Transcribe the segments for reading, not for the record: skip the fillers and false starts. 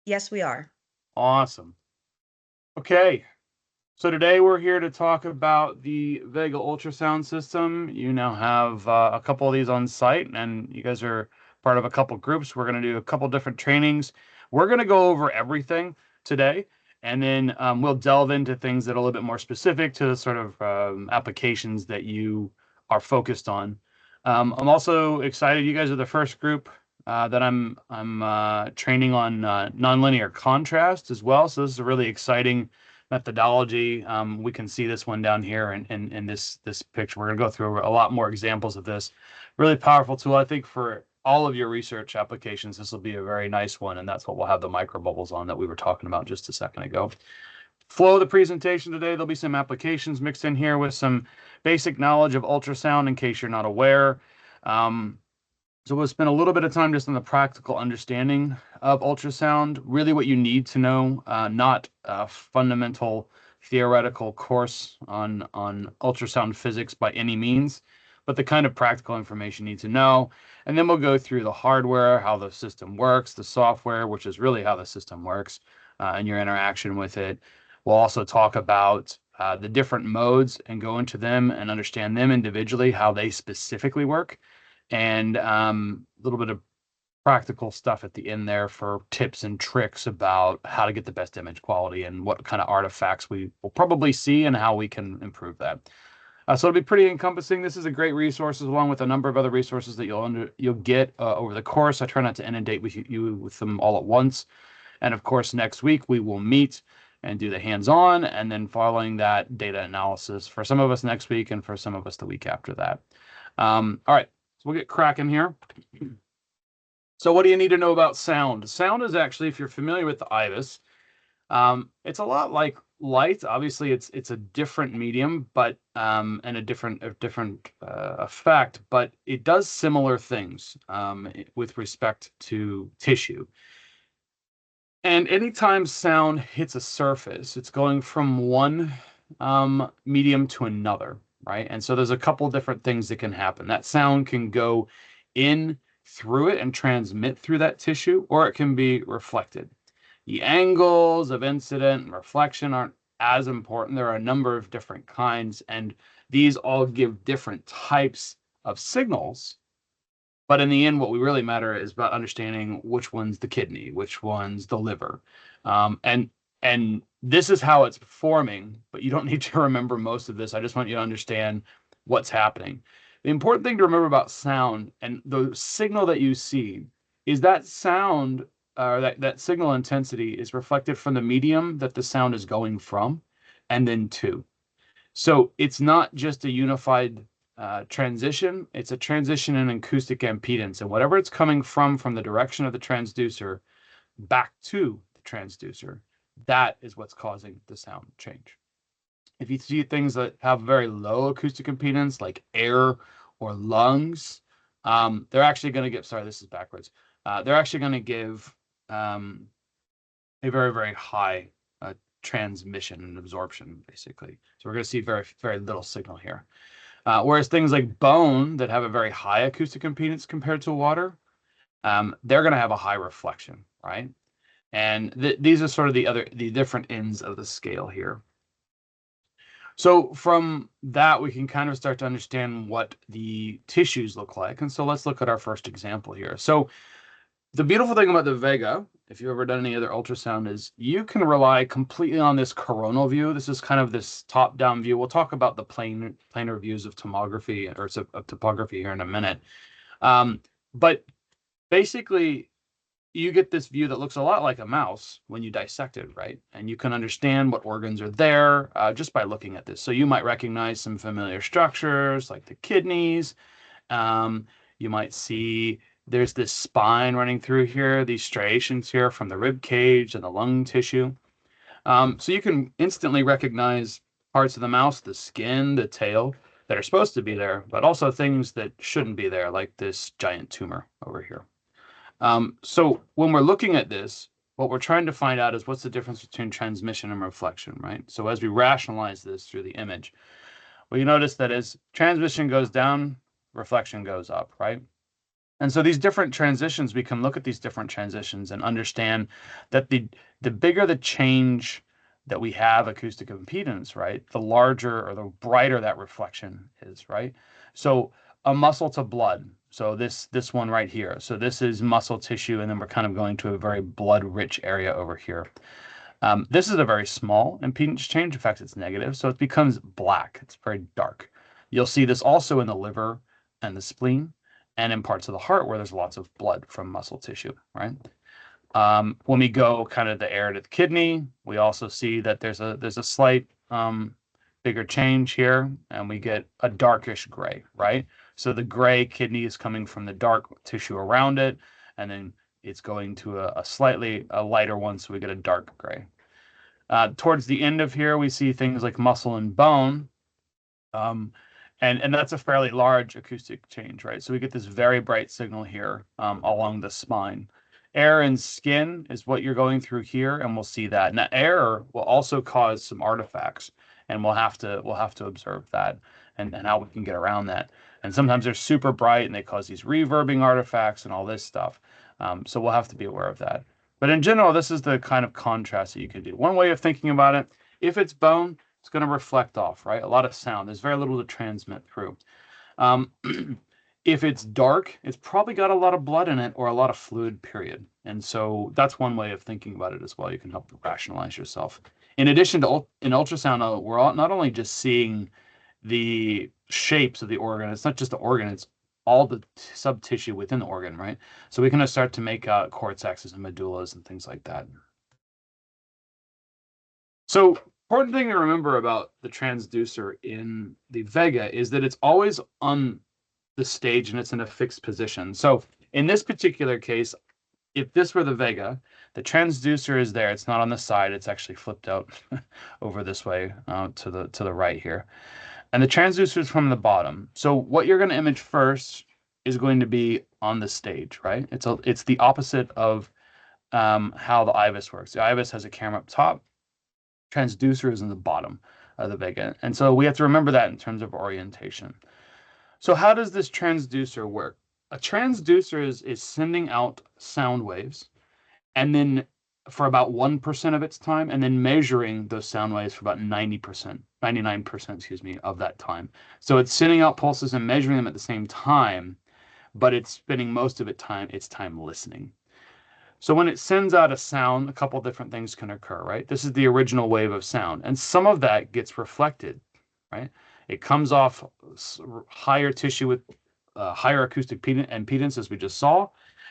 Yes, we are. Awesome. Okay, so today we're here to talk about the Vega ultrasound system. You now have a couple of these on site, and you guys are part of a couple groups. We're going to do a couple different trainings. We're going to go over everything today, and then we'll delve into things that are a little bit more specific to the sort of applications that you are focused on. I'm also excited. You guys are the first group that I'm training on nonlinear contrast as well. So this is a really exciting methodology. We can see this one down here in this picture. We're going to go through a lot more examples of this. Really powerful tool, I think, for all of your research applications. This will be a very nice one, and that's what we'll have the micro bubbles on that we were talking about just a second ago. Flow of the presentation today, there'll be some applications mixed in here with some basic knowledge of ultrasound in case you're not aware. Um, so we'll spend a little bit of time just on the practical understanding of ultrasound, really what you need to know, not a fundamental theoretical course on ultrasound physics by any means, but the kind of practical information you need to know. And then we'll go through the hardware, how the system works, the software, which is really how the system works, and your interaction with it. We'll also talk about the different modes and go into them and understand them individually, how they specifically work and a little bit of practical stuff at the end there for tips and tricks about how to get the best image quality and what kind of artifacts we will probably see and how we can improve that. So it'll be pretty encompassing. This is a great resource along with a number of other resources that you'll get over the course. I try not to inundate you with them all at once. And of course, next week we will meet and do the hands-on, and then following that, data analysis for some of us next week and for some of us the week after that. All right, so we'll get cracking here. So what do you need to know about sound? Sound is actually, if you're familiar with the IBIS, it's a lot like light. Obviously, it's a different medium, but and a different effect, but it does similar things with respect to tissue. And anytime sound hits a surface, it's going from one medium to another, right? And so there's a couple different things that can happen. That sound can go in through it and transmit through that tissue, or it can be reflected. The angles of incident and reflection aren't as important. There are a number of different kinds, and these all give different types of signals. But in the end, what we really matter is about understanding which one's the kidney, which one's the liver. And this is how it's forming, but you don't need to remember most of this. I just want you to understand what's happening. The important thing to remember about sound and the signal that you see is that sound, that signal intensity is reflected from the medium that the sound is going from, and then to. So it's not just a unified transition, it's a transition in acoustic impedance. And whatever it's coming from the direction of the transducer back to the transducer, that is what's causing the sound change. If you see things that have very low acoustic impedance, like air or lungs, they're actually going to give, sorry, this is backwards. They're actually going to give a very, very high transmission and absorption, basically. So we're going to see very, very little signal here. Whereas things like bone that have a very high acoustic impedance compared to water, they're going to have a high reflection, right? And these are sort of the different ends of the scale here. So from that, we can kind of start to understand what the tissues look like. And so let's look at our first example here. So the beautiful thing about the Vega, if you've ever done any other ultrasound, is you can rely completely on this coronal view. This is kind of this top-down view. We'll talk about the planar views of tomography or of topography here in a minute. But basically, you get this view that looks a lot like a mouse when you dissect it, right? And you can understand what organs are there just by looking at this. So you might recognize some familiar structures like the kidneys. You might see there's this spine running through here, these striations here from the rib cage and the lung tissue. So you can instantly recognize parts of the mouse, the skin, the tail that are supposed to be there, but also things that shouldn't be there, like this giant tumor over here. So when we're looking at this, what we're trying to find out is what's the difference between transmission and reflection, right? So as we rationalize this through the image, well, you notice that as transmission goes down, reflection goes up, right? And so these different transitions, we can look at these different transitions and understand that the bigger the change that we have acoustic impedance, right, the larger or the brighter that reflection is, right? So a muscle to blood. So this one right here. So this is muscle tissue, and then we're kind of going to a very blood-rich area over here. This is a very small impedance change. In fact, it's negative, so it becomes black. It's very dark. You'll see this also in the liver and the spleen and in parts of the heart where there's lots of blood from muscle tissue, right? When we go kind of the air to the kidney, we also see that there's a slight bigger change here, and we get a darkish gray, right? So the gray kidney is coming from the dark tissue around it, and then it's going to a slightly lighter one, so we get a dark gray. Towards the end of here, we see things like muscle and bone, um, and that's a fairly large acoustic change, right? So we get this very bright signal here along the spine. Air and skin is what you're going through here, and we'll see that. Now, air will also cause some artifacts, and we'll have to observe that and how we can get around that. And sometimes they're super bright and they cause these reverbing artifacts and all this stuff. So we'll have to be aware of that. But in general, this is the kind of contrast that you can do. One way of thinking about it, if it's bone, it's going to reflect off, right? A lot of sound. There's very little to transmit through. Um, if it's dark, it's probably got a lot of blood in it or a lot of fluid, period. And so that's one way of thinking about it as well. You can help rationalize yourself. In addition to in ultrasound, we're not only just seeing the shapes of the organ. It's not just the organ, it's all the sub-tissue within the organ, right? So we can start to make cortexes and medullas and things like that. So important thing to remember about the transducer in the Vega is that it's always on the stage and it's in a fixed position. So in this particular case, if this were the Vega, the transducer is there. It's not on the side. It's actually flipped out over this way to the right here. And the transducer is from the bottom. So what you're going to image first is going to be on the stage, right? It's the opposite of how the IVUS works. The IVUS has a camera up top. Transducer is in the bottom of the Vega. And so we have to remember that in terms of orientation. So how does this transducer work? A transducer is sending out sound waves and then for about 1% of its time, and then measuring those sound waves for about 90%, 99%, excuse me, of that time. So it's sending out pulses and measuring them at the same time, but it's spending most of its time listening. So when it sends out a sound, a couple different things can occur, right? This is the original wave of sound, and some of that gets reflected, right? It comes off higher tissue with higher acoustic impedance, as we just saw,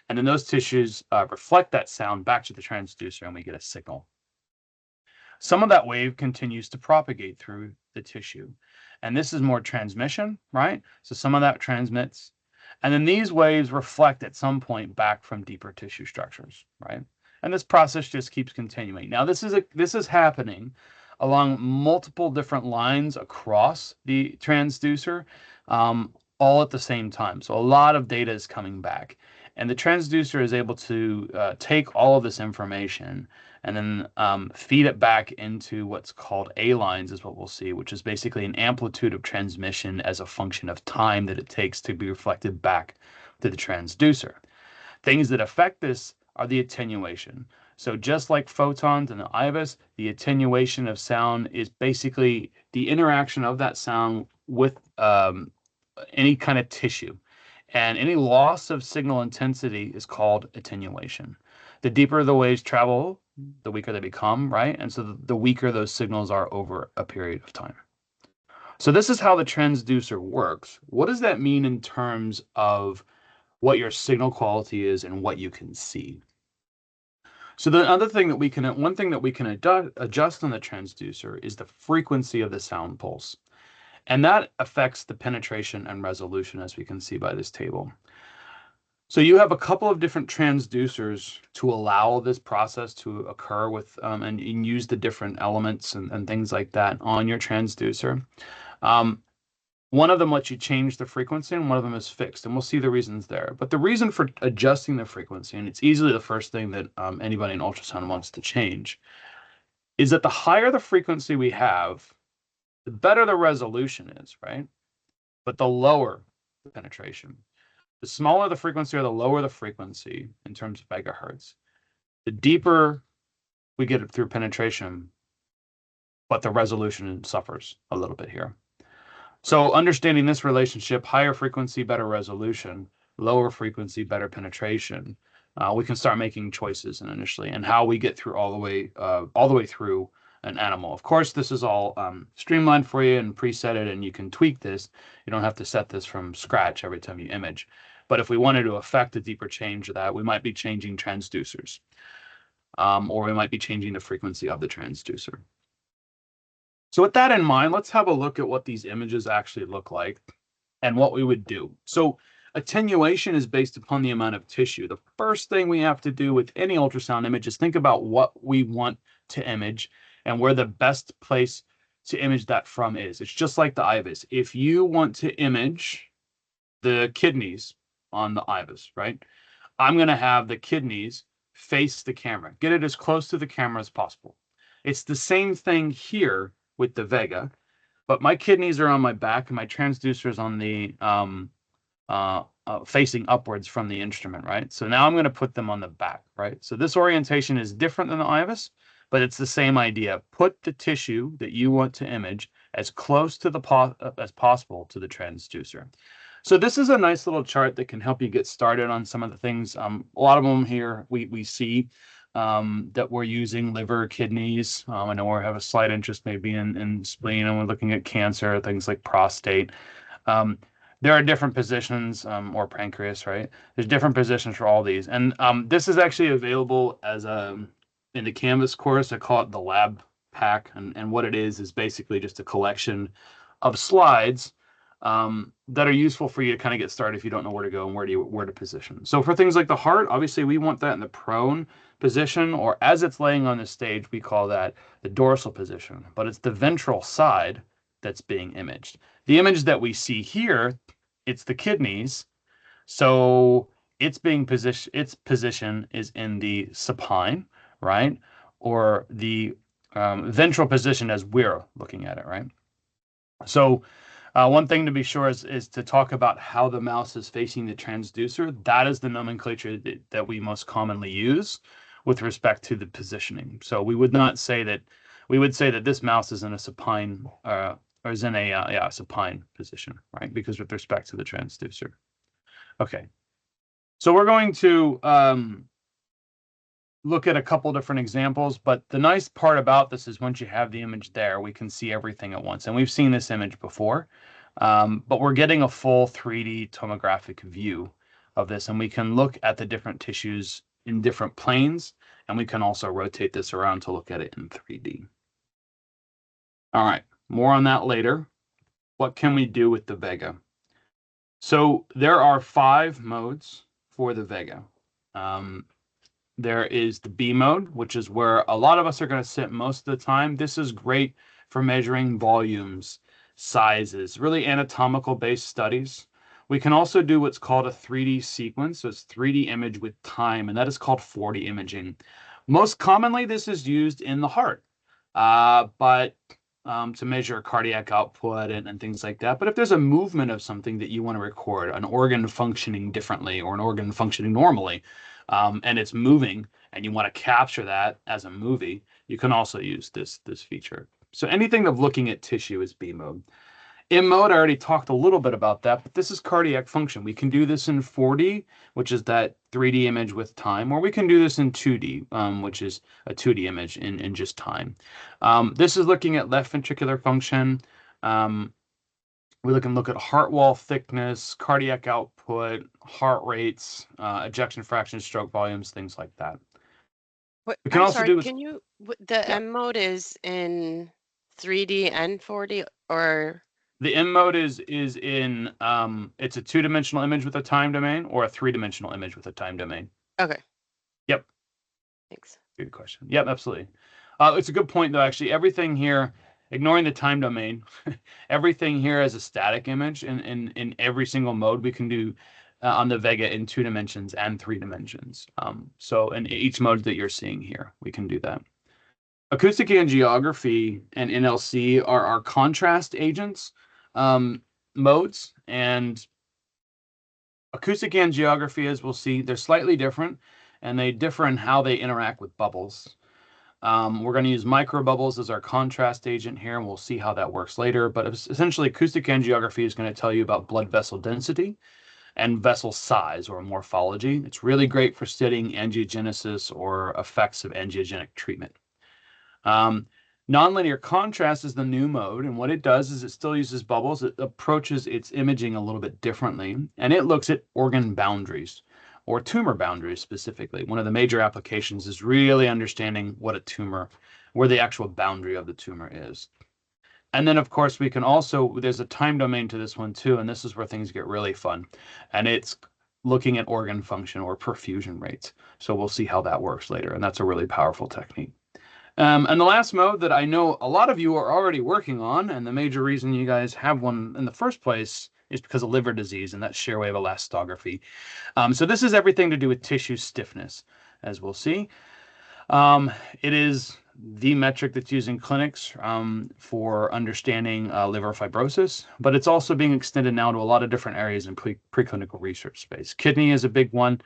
and then those tissues reflect that sound back to the transducer, and we get a signal. Some of that wave continues to propagate through the tissue, and this is more transmission, right? So some of that transmits, and then these waves reflect at some point back from deeper tissue structures, right? And this process just keeps continuing. Now, this is happening along multiple different lines across the transducer, all at the same time. So a lot of data is coming back. And the transducer is able to take all of this information and then feed it back into what's called A lines, is what we'll see, which is basically an amplitude of transmission as a function of time that it takes to be reflected back to the transducer. Things that affect this are the attenuation. So just like photons and the IVUS, the attenuation of sound is basically the interaction of that sound with any kind of tissue. And any loss of signal intensity is called attenuation. The deeper the waves travel, the weaker they become, right? And so the weaker those signals are over a period of time. So this is how the transducer works. What does that mean in terms of what your signal quality is and what you can see? So the other thing that one thing that we can adjust on the transducer is the frequency of the sound pulse. And that affects the penetration and resolution, as we can see by this table. So you have a couple of different transducers to allow this process to occur with, and use the different elements and things like that on your transducer. One of them lets you change the frequency and one of them is fixed, and we'll see the reasons there. But the reason for adjusting the frequency, and it's easily the first thing that anybody in ultrasound wants to change, is that the higher the frequency we have, the better the resolution is, right? But the lower the penetration. The smaller the frequency or the lower the frequency in terms of megahertz, the deeper we get it through penetration, but the resolution suffers a little bit here. So understanding this relationship, higher frequency, better resolution, lower frequency, better penetration, we can start making choices initially and how we get through all the way through an animal. Of course, this is all streamlined for you and presetted, and you can tweak this. You don't have to set this from scratch every time you image. But if we wanted to affect a deeper change of that, we might be changing transducers, or we might be changing the frequency of the transducer. So with that in mind, let's have a look at what these images actually look like and what we would do. So attenuation is based upon the amount of tissue. The first thing we have to do with any ultrasound image is think about what we want to image and where the best place to image that from is. It's just like the IVUS. If you want to image the kidneys on the IVUS, right? I'm going to have the kidneys face the camera. Get it as close to the camera as possible. It's the same thing here with the Vega, but my kidneys are on my back and my transducer is on the facing upwards from the instrument, right? So now I'm going to put them on the back, right? So this orientation is different than the IVUS, but it's the same idea. Put the tissue that you want to image as close to the as possible to the transducer. So this is a nice little chart that can help you get started on some of the things. A lot of them here we see that we're using liver, kidneys. I know we have a slight interest maybe in spleen, and we're looking at cancer, things like prostate. There are different positions, or pancreas, right? There's different positions for all these. And this is actually available as in the Canvas course. I call it the lab pack. And what it is basically just a collection of slides that are useful for you to kind of get started if you don't know where to go and where to position. So for things like the heart, obviously we want that in the prone position, or as it's laying on the stage, we call that the dorsal position, but it's the ventral side that's being imaged. The image that we see here, it's the kidneys. So its position is in the supine, right? Or the ventral position as we're looking at it, right? So one thing to be sure is to talk about how the mouse is facing the transducer. That is the nomenclature that we most commonly use with respect to the positioning. So we would not say that, we would say that this mouse is in a supine, or is in a supine position, right? Because with respect to the transducer. Okay, so we're going to look at a couple different examples, but the nice part about this is once you have the image there, we can see everything at once. And we've seen this image before, but we're getting a full 3D tomographic view of this, and we can look at the different tissues in different planes, and we can also rotate this around to look at it in 3D. All right, more on that later. What can we do with the Vega? So there are 5 modes for the Vega. There is the B mode, which is where a lot of us are going to sit most of the time. This is great for measuring volumes, sizes, really anatomical based studies. We can also do what's called a 3D sequence. So it's 3D image with time, and that is called 4D imaging. Most commonly, this is used in the heart, but to measure cardiac output and things like that. But if there's a movement of something that you want to record, an organ functioning differently or an organ functioning normally, and it's moving, and you want to capture that as a movie, you can also use this feature. So anything of looking at tissue is B mode. M mode, I already talked a little bit about that, but this is cardiac function. We can do this in 4D, which is that 3D image with time, or we can do this in 2D, which is a 2D image in just time. This is looking at left ventricular function. We can look at heart wall thickness, cardiac output, heart rates, ejection fraction, stroke volumes, things like that. We can I'm also sorry, do can you, the M mode is in 3D and 4D, or? The M mode is in it's a 2-dimensional image with a time domain or a 3-dimensional image with a time domain. Okay. Yep. Thanks. Good question. Yep, absolutely. It's a good point though. Actually, everything here, ignoring the time domain, everything here is a static image in every single mode we can do on the Vega in 2 dimensions and 3 dimensions. So in each mode that you're seeing here, we can do that. Acoustic angiography and NLC are our contrast agents modes, and Acoustic angiography, as we'll see, they're slightly different, and they differ in how they interact with bubbles. We're going to use microbubbles as our contrast agent here, and we'll see how that works later. But essentially, acoustic angiography is going to tell you about blood vessel density and vessel size or morphology. It's really great for studying angiogenesis or effects of angiogenic treatment. Um, Nonlinear contrast is the new mode, and what it does is it still uses bubbles. It approaches its imaging a little bit differently, and it looks at organ boundaries or tumor boundaries specifically. One of the major applications is really understanding what a tumor, where the actual boundary of the tumor is. And then, of course, we can also, there's a time domain to this one too, and this is where things get really fun. And it's looking at organ function or perfusion rates. So we'll see how that works later, and that's a really powerful technique. And the last mode that I know a lot of you are already working on, and the major reason you guys have one in the first place is because of liver disease, and that's shear wave elastography. So this is everything to do with tissue stiffness, as we'll see. It is the metric that's used in clinics for understanding liver fibrosis, but it's also being extended now to a lot of different areas in preclinical research space. Kidney is a big one.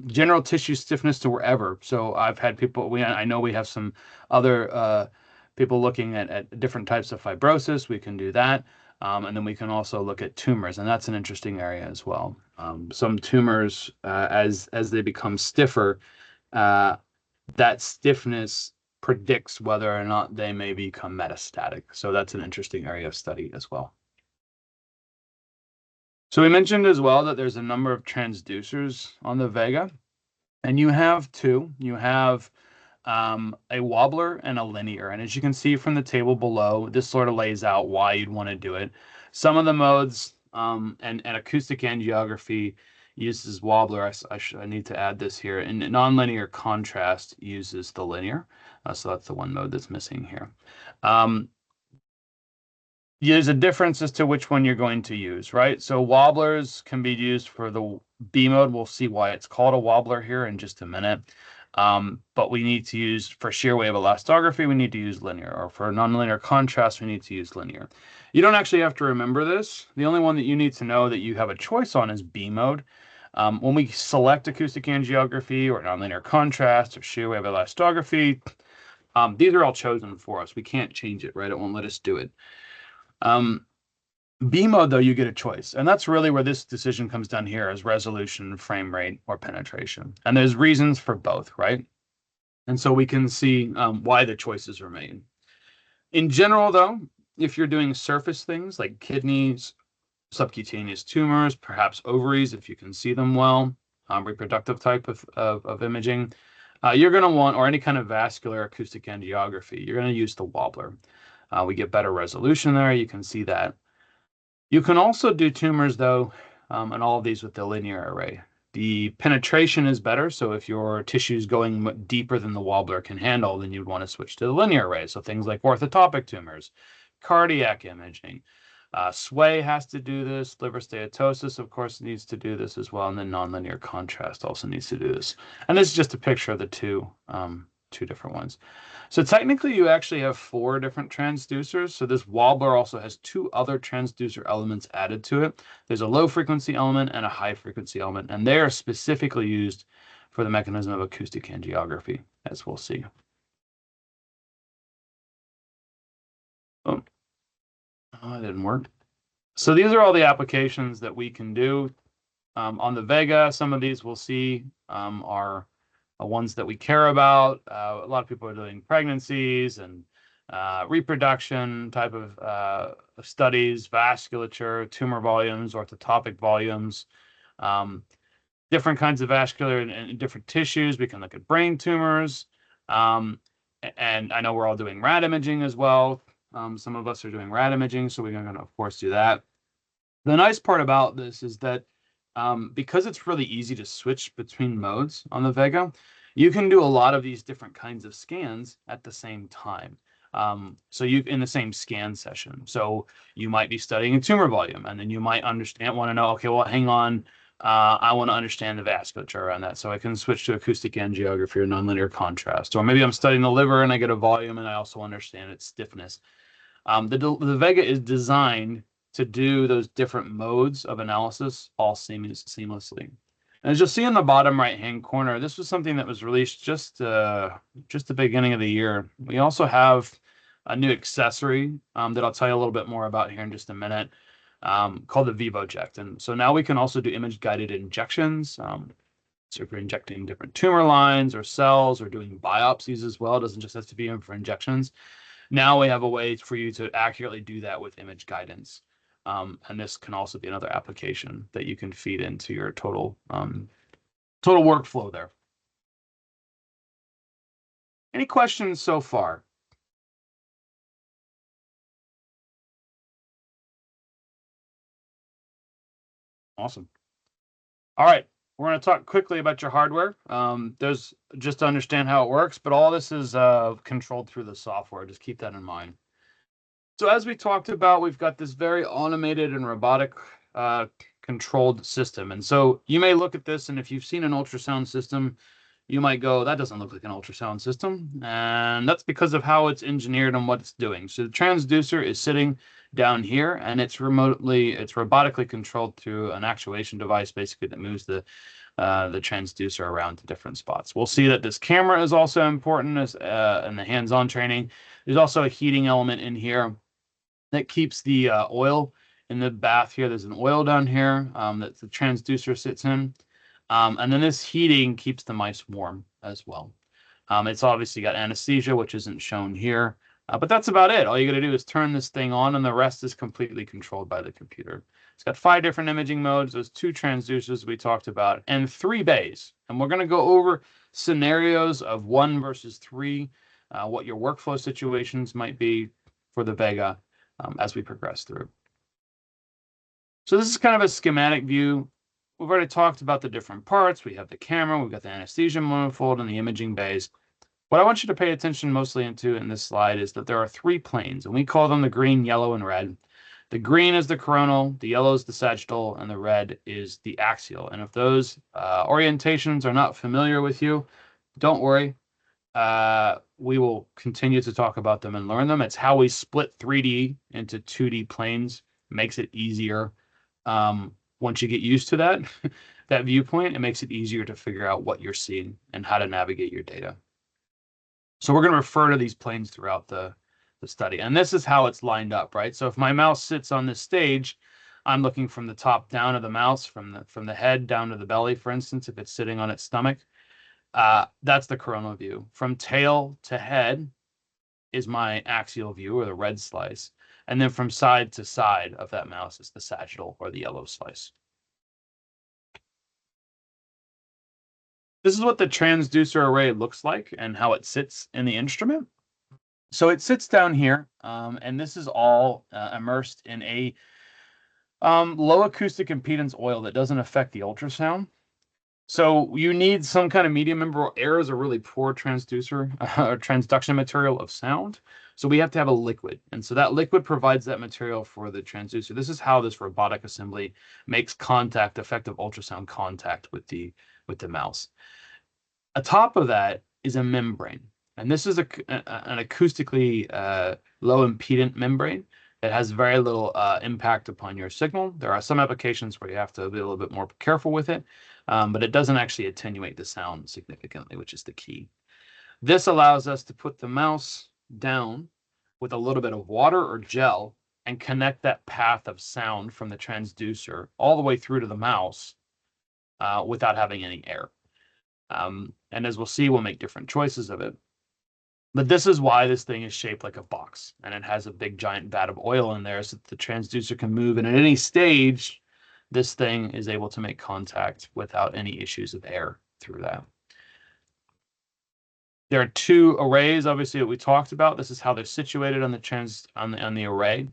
General tissue stiffness to wherever. So I've had people, I know we have some other people looking at different types of fibrosis. We can do that. And then we can also look at tumors, and that's an interesting area as well. Some tumors, as they become stiffer, that stiffness predicts whether or not they may become metastatic. So that's an interesting area of study as well. So we mentioned as well that there's a number of transducers on the Vega, and you have two. You have a wobbler and a linear. And as you can see from the table below, this sort of lays out why you'd want to do it. Some of the modes and acoustic angiography uses wobbler. I need to add this here. And nonlinear contrast uses the linear. So that's the one mode that's missing here. There's a difference as to which one you're going to use, right? So wobblers can be used for the B mode. We'll see why it's called a wobbler here in just a minute. But we need to use, for shear wave elastography, we need to use linear, or for nonlinear contrast, we need to use linear. You don't actually have to remember this. The only one that you need to know that you have a choice on is B mode. When we select acoustic angiography or nonlinear contrast or shear wave elastography, these are all chosen for us. We can't change it, right? It won't let us do it. B mode, though, you get a choice. And that's really where this decision comes down here is resolution, frame rate, or penetration. And there's reasons for both, right? And so we can see why the choices are made. In general, though, if you're doing surface things like kidneys, subcutaneous tumors, perhaps ovaries, if you can see them well, reproductive type of imaging, you're going to want, or any kind of vascular acoustic angiography, you're going to use the wobbler. We get better resolution there. You can see that. You can also do tumors, though, and all of these with the linear array. The penetration is better, so if your tissue is going deeper than the wobbler can handle, then you'd want to switch to the linear array. So things like orthotopic tumors, cardiac imaging, sway has to do this, liver steatosis, of course, needs to do this as well, and then nonlinear contrast also needs to do this. And this is just a picture of the two different ones. So technically, you actually have 4 different transducers. So this wobbler also has 2 other transducer elements added to it. There's a low frequency element and a high frequency element, and they are specifically used for the mechanism of acoustic angiography, as we'll see. Oh, that didn't work. So these are all the applications that we can do on the Vega. Some of these we'll see are ones that we care about. A lot of people are doing pregnancies and reproduction type of studies, vasculature, tumor volumes, orthotopic volumes, different kinds of vascular and different tissues. We can look at brain tumors. And I know we're all doing rad imaging as well. Some of us are doing rad imaging, so we're going to, of course, do that. The nice part about this is that because it's really easy to switch between modes on the Vega, you can do a lot of these different kinds of scans at the same time. So you in the same scan session. So you might be studying a tumor volume, and then you might want to know, okay, well, hang on, I want to understand the vasculature around that. So I can switch to acoustic angiography or nonlinear contrast. Or maybe I'm studying the liver and I get a volume and I also understand its stiffness. The Vega is designed to do those different modes of analysis all seamlessly. And as you'll see in the bottom right-hand corner, this was something that was released just the beginning of the year. We also have a new accessory that I'll tell you a little bit more about here in just a minute, called the VivoJect. And so now we can also do image-guided injections. So if you're injecting different tumor lines or cells or doing biopsies as well, it doesn't just have to be in for injections. Now we have a way for you to accurately do that with image guidance. And this can also be another application that you can feed into your total workflow there. Any questions so far? Awesome. All right, we're going to talk quickly about your hardware. There's just to understand how it works, but all this is controlled through the software. Just keep that in mind. So as we talked about, we've got this very automated and robotic controlled system. And so you may look at this, and if you've seen an ultrasound system, you might go, that doesn't look like an ultrasound system. And that's because of how it's engineered and what it's doing. So the transducer is sitting down here, and it's robotically controlled through an actuation device, basically, that moves the transducer around to different spots. We'll see that this camera is also important as in the hands-on training. There's also a heating element in here that keeps the oil in the bath here. There's an oil down here that the transducer sits in. And then this heating keeps the mice warm as well. It's obviously got anesthesia, which isn't shown here. But that's about it. All you got to do is turn this thing on, and the rest is completely controlled by the computer. It's got 5 different imaging modes, those 2 transducers we talked about, and 3 bays. And we're going to go over scenarios of 1 versus 3, what your workflow situations might be for the Vega as we progress through. So this is kind of a schematic view. We've already talked about the different parts. We have the camera, we've got the anesthesia manifold, and the imaging bays. What I want you to pay attention mostly into in this slide is that there are 3 planes, and we call them the green, yellow, and red. The green is the coronal, the yellow is the sagittal, and the red is the axial. And if those orientations are not familiar with you, don't worry. We will continue to talk about them and learn them. It's how we split 3D into 2D planes. Makes it easier. Once you get used to that, that viewpoint, it makes it easier to figure out what you're seeing and how to navigate your data. So we're going to refer to these planes throughout the study. And this is how it's lined up, right? So if my mouse sits on this stage, I'm looking from the top down of the mouse, from the head down to the belly, for instance, if it's sitting on its stomach. That's the coronal view. From tail to head is my axial view, or the red slice. And then from side to side of that mouse is the sagittal, or the yellow slice. This is what the transducer array looks like and how it sits in the instrument. So it sits down here, and this is all immersed in a low acoustic impedance oil that doesn't affect the ultrasound. So you need some kind of medium. Remember, air is a really poor transducer or transduction material of sound. So we have to have a liquid. And so that liquid provides that material for the transducer. This is how this robotic assembly makes contact, effective ultrasound contact with the mouse. Atop of that is a membrane. And this is an acoustically low impedant membrane that has very little impact upon your signal. There are some applications where you have to be a little bit more careful with it, but it doesn't actually attenuate the sound significantly, which is the key. This allows us to put the mouse down with a little bit of water or gel and connect that path of sound from the transducer all the way through to the mouse without having any air. And as we'll see, we'll make different choices of it. But this is why this thing is shaped like a box, and it has a big giant vat of oil in there so that the transducer can move. And at any stage, this thing is able to make contact without any issues of air through that. There are 2 arrays, obviously, that we talked about. This is how they're situated on the array.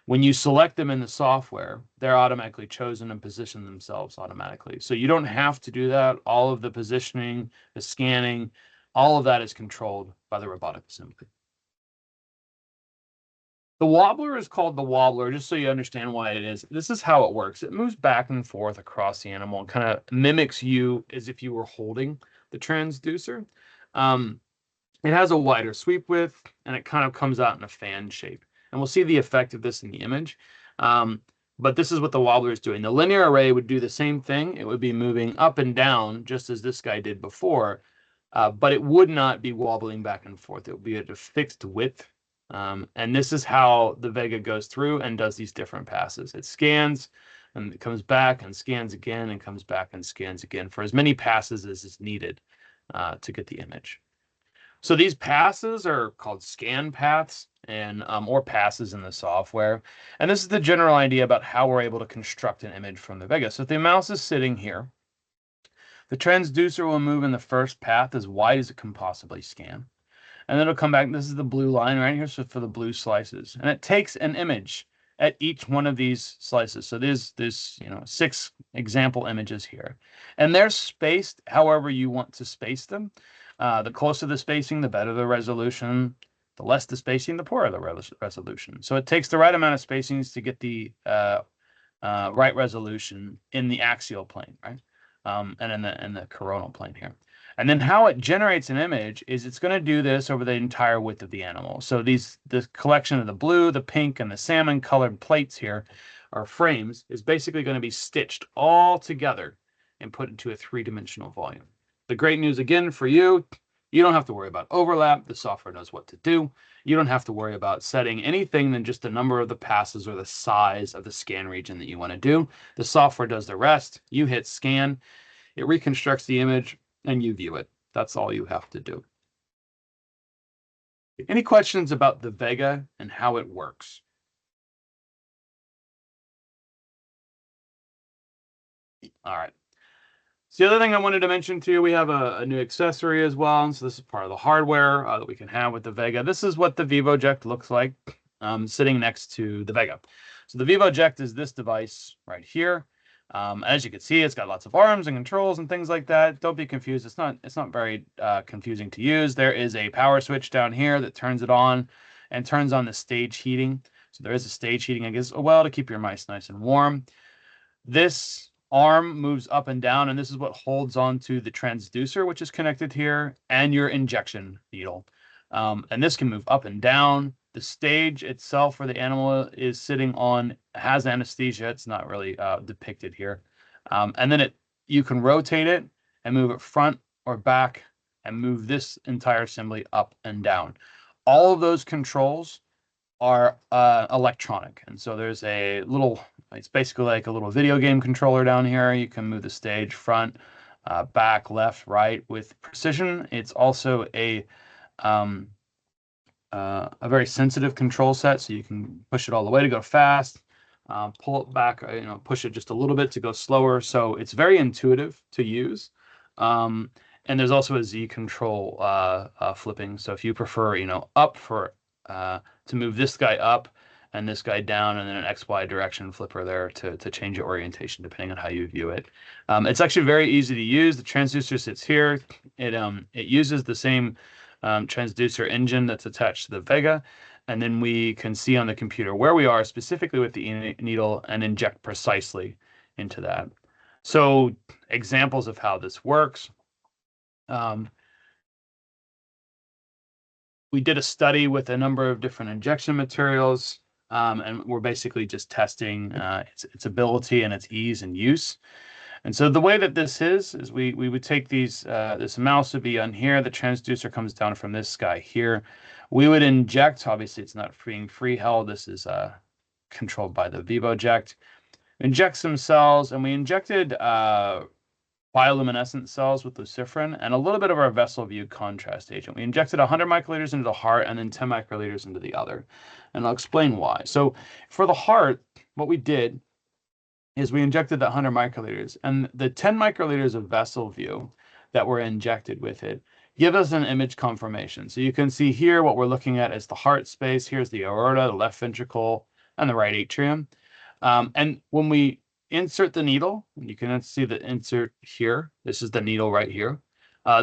When you select them in the software, they're automatically chosen and position themselves automatically. So you don't have to do that. All of the positioning, the scanning, all of that is controlled by the robotic assembly. The wobbler is called the wobbler, just so you understand why it is. This is how it works. It moves back and forth across the animal and kind of mimics you as if you were holding the transducer. It has a wider sweep width, and it kind of comes out in a fan shape. And we'll see the effect of this in the image. But this is what the wobbler is doing. The linear array would do the same thing. It would be moving up and down just as this guy did before, but it would not be wobbling back and forth. It would be at a fixed width. And this is how the Vega goes through and does these different passes. It scans and it comes back and scans again and comes back and scans again for as many passes as is needed to get the image. So these passes are called scan paths and or passes in the software. And this is the general idea about how we're able to construct an image from the Vega. So if the mouse is sitting here, the transducer will move in the first path as wide as it can possibly scan. And then it'll come back. This is the blue line right here, so for the blue slices. And it takes an image at each one of these slices. So there's 6 example images here. And they're spaced however you want to space them. The closer the spacing, the better the resolution. The less the spacing, the poorer the resolution. So it takes the right amount of spacings to get the right resolution in the axial plane, right? And in the coronal plane here. And then how it generates an image is it's going to do this over the entire width of the animal. So the collection of the blue, the pink, and the salmon colored plates here, or frames, is basically going to be stitched all together and put into a 3-dimensional volume. The great news again for you, you don't have to worry about overlap. The software knows what to do. You don't have to worry about setting anything than just the number of the passes or the size of the scan region that you want to do. The software does the rest. You hit scan, it reconstructs the image, and you view it. That's all you have to do. Any questions about the Vega and how it works? All right. So the other thing I wanted to mention to you, we have a new accessory as well. And so this is part of the hardware that we can have with the Vega. This is what the VivoJect looks like sitting next to the Vega. So the VivoJect is this device right here. As you can see, it's got lots of arms and controls and things like that. Don't be confused. It's not very confusing to use. There is a power switch down here that turns it on and turns on the stage heating. So there is a stage heating, I guess, well, to keep your mice nice and warm. This arm moves up and down, and this is what holds on to the transducer, which is connected here, and your injection needle. And this can move up and down. The stage itself where the animal is sitting on has anesthesia. It's not really depicted here. And then you can rotate it and move it front or back and move this entire assembly up and down. All of those controls are electronic. And so there's it's basically like a little video game controller down here. You can move the stage front, back, left, right with precision. It's also a very sensitive control set, so you can push it all the way to go fast, pull it back, push it just a little bit to go slower. So it's very intuitive to use. And there's also a Z control flipping. So if you prefer, up to move this guy up and this guy down, and then an XY direction flipper there to change your orientation depending on how you view it. It's actually very easy to use. The transducer sits here. It uses the same transducer engine that's attached to the Vega, and then we can see on the computer where we are specifically with the needle and inject precisely into that. So examples of how this works. We did a study with a number of different injection materials, and we're basically just testing its ability and its ease and use. And so the way that this is we would take these, this mouse would be on here, the transducer comes down from this guy here. We would inject, obviously it's not being free held, this is controlled by the VivoJect. Inject some cells, and we injected bioluminescent cells with luciferin and a little bit of our vessel view contrast agent. We injected 100 microliters into the heart and then 10 microliters into the other. And I'll explain why. So for the heart, what we did is we injected the 100 microliters, and the 10 microliters of vessel view that were injected with it give us an image confirmation. So you can see here what we're looking at is the heart space. Here's the aorta, the left ventricle, and the right atrium. And when we insert the needle, you can see the insert here. This is the needle right here.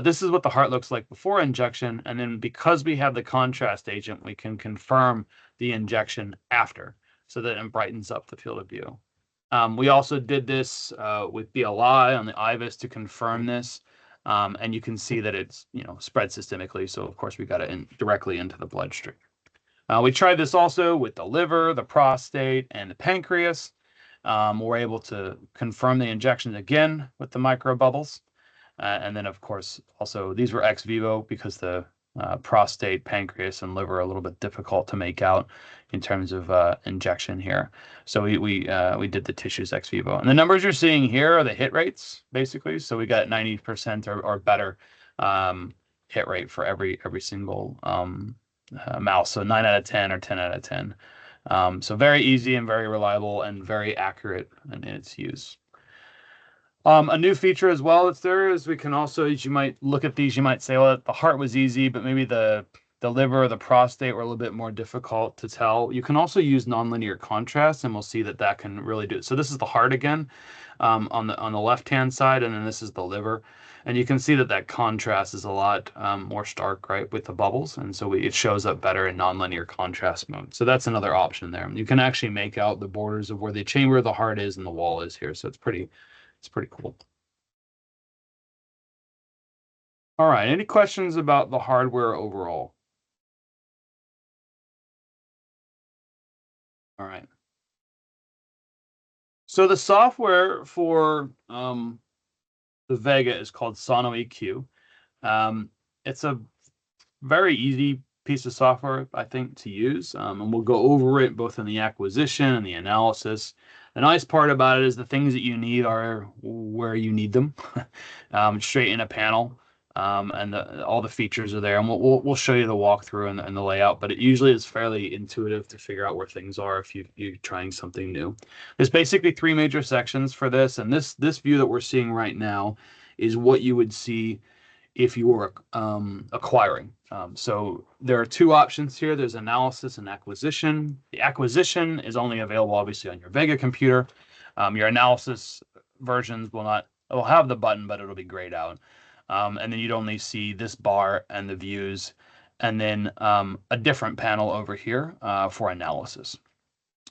This is what the heart looks like before injection. And then because we have the contrast agent, we can confirm the injection after so that it brightens up the field of view. We also did this with BLI on the IVUS to confirm this. And you can see that it's spread systemically. So of course we got it directly into the bloodstream. We tried this also with the liver, the prostate, and the pancreas. We're able to confirm the injections again with the microbubbles. And then, of course, also these were ex vivo because the prostate, pancreas, and liver are a little bit difficult to make out in terms of injection here. So we did the tissues ex vivo. And the numbers you're seeing here are the hit rates, basically. So we got 90% or better hit rate for every single mouse. So 9 out of 10 or 10 out of 10. So very easy and very reliable and very accurate in its use. A new feature as well that's there is we can also, as you might look at these, you might say, well, the heart was easy, but maybe the liver or the prostate were a little bit more difficult to tell. You can also use nonlinear contrast, and we'll see that that can really do it. So this is the heart again, on the left-hand side, and then this is the liver. And you can see that that contrast is a lot more stark, right, with the bubbles. And so it shows up better in nonlinear contrast mode. So that's another option there. You can actually make out the borders of where the chamber of the heart is and the wall is here. So it's pretty cool. All right, any questions about the hardware overall? All right. So the software for the Vega is called Sono EQ. It's a very easy piece of software, I think, to use. And we'll go over it both in the acquisition and the analysis. The nice part about it is the things that you need are where you need them, straight in a panel. And all the features are there, and we'll show you the walkthrough and the layout. But it usually is fairly intuitive to figure out where things are if you're trying something new. There's basically three major sections for this, and this view that we're seeing right now is what you would see if you were acquiring. So there are two options here. There's analysis and acquisition. The acquisition is only available, obviously, on your Vega computer. Your analysis versions will have the button, but it'll be grayed out. And then you'd only see this bar and the views, and then a different panel over here for analysis.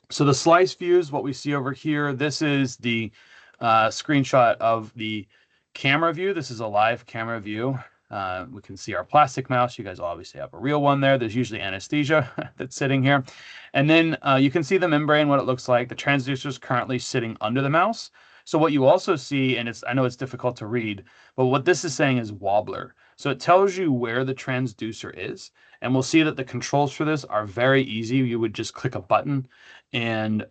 So the slice views, what we see over here, this is the screenshot of the camera view. This is a live camera view. We can see our plastic mouse. You guys obviously have a real one there. There's usually anesthesia that's sitting here. And then you can see the membrane, what it looks like. The transducer is currently sitting under the mouse. So what you also see, and I know it's difficult to read, but what this is saying is wobbler. So it tells you where the transducer is. And we'll see that the controls for this are very easy. You would just click a button and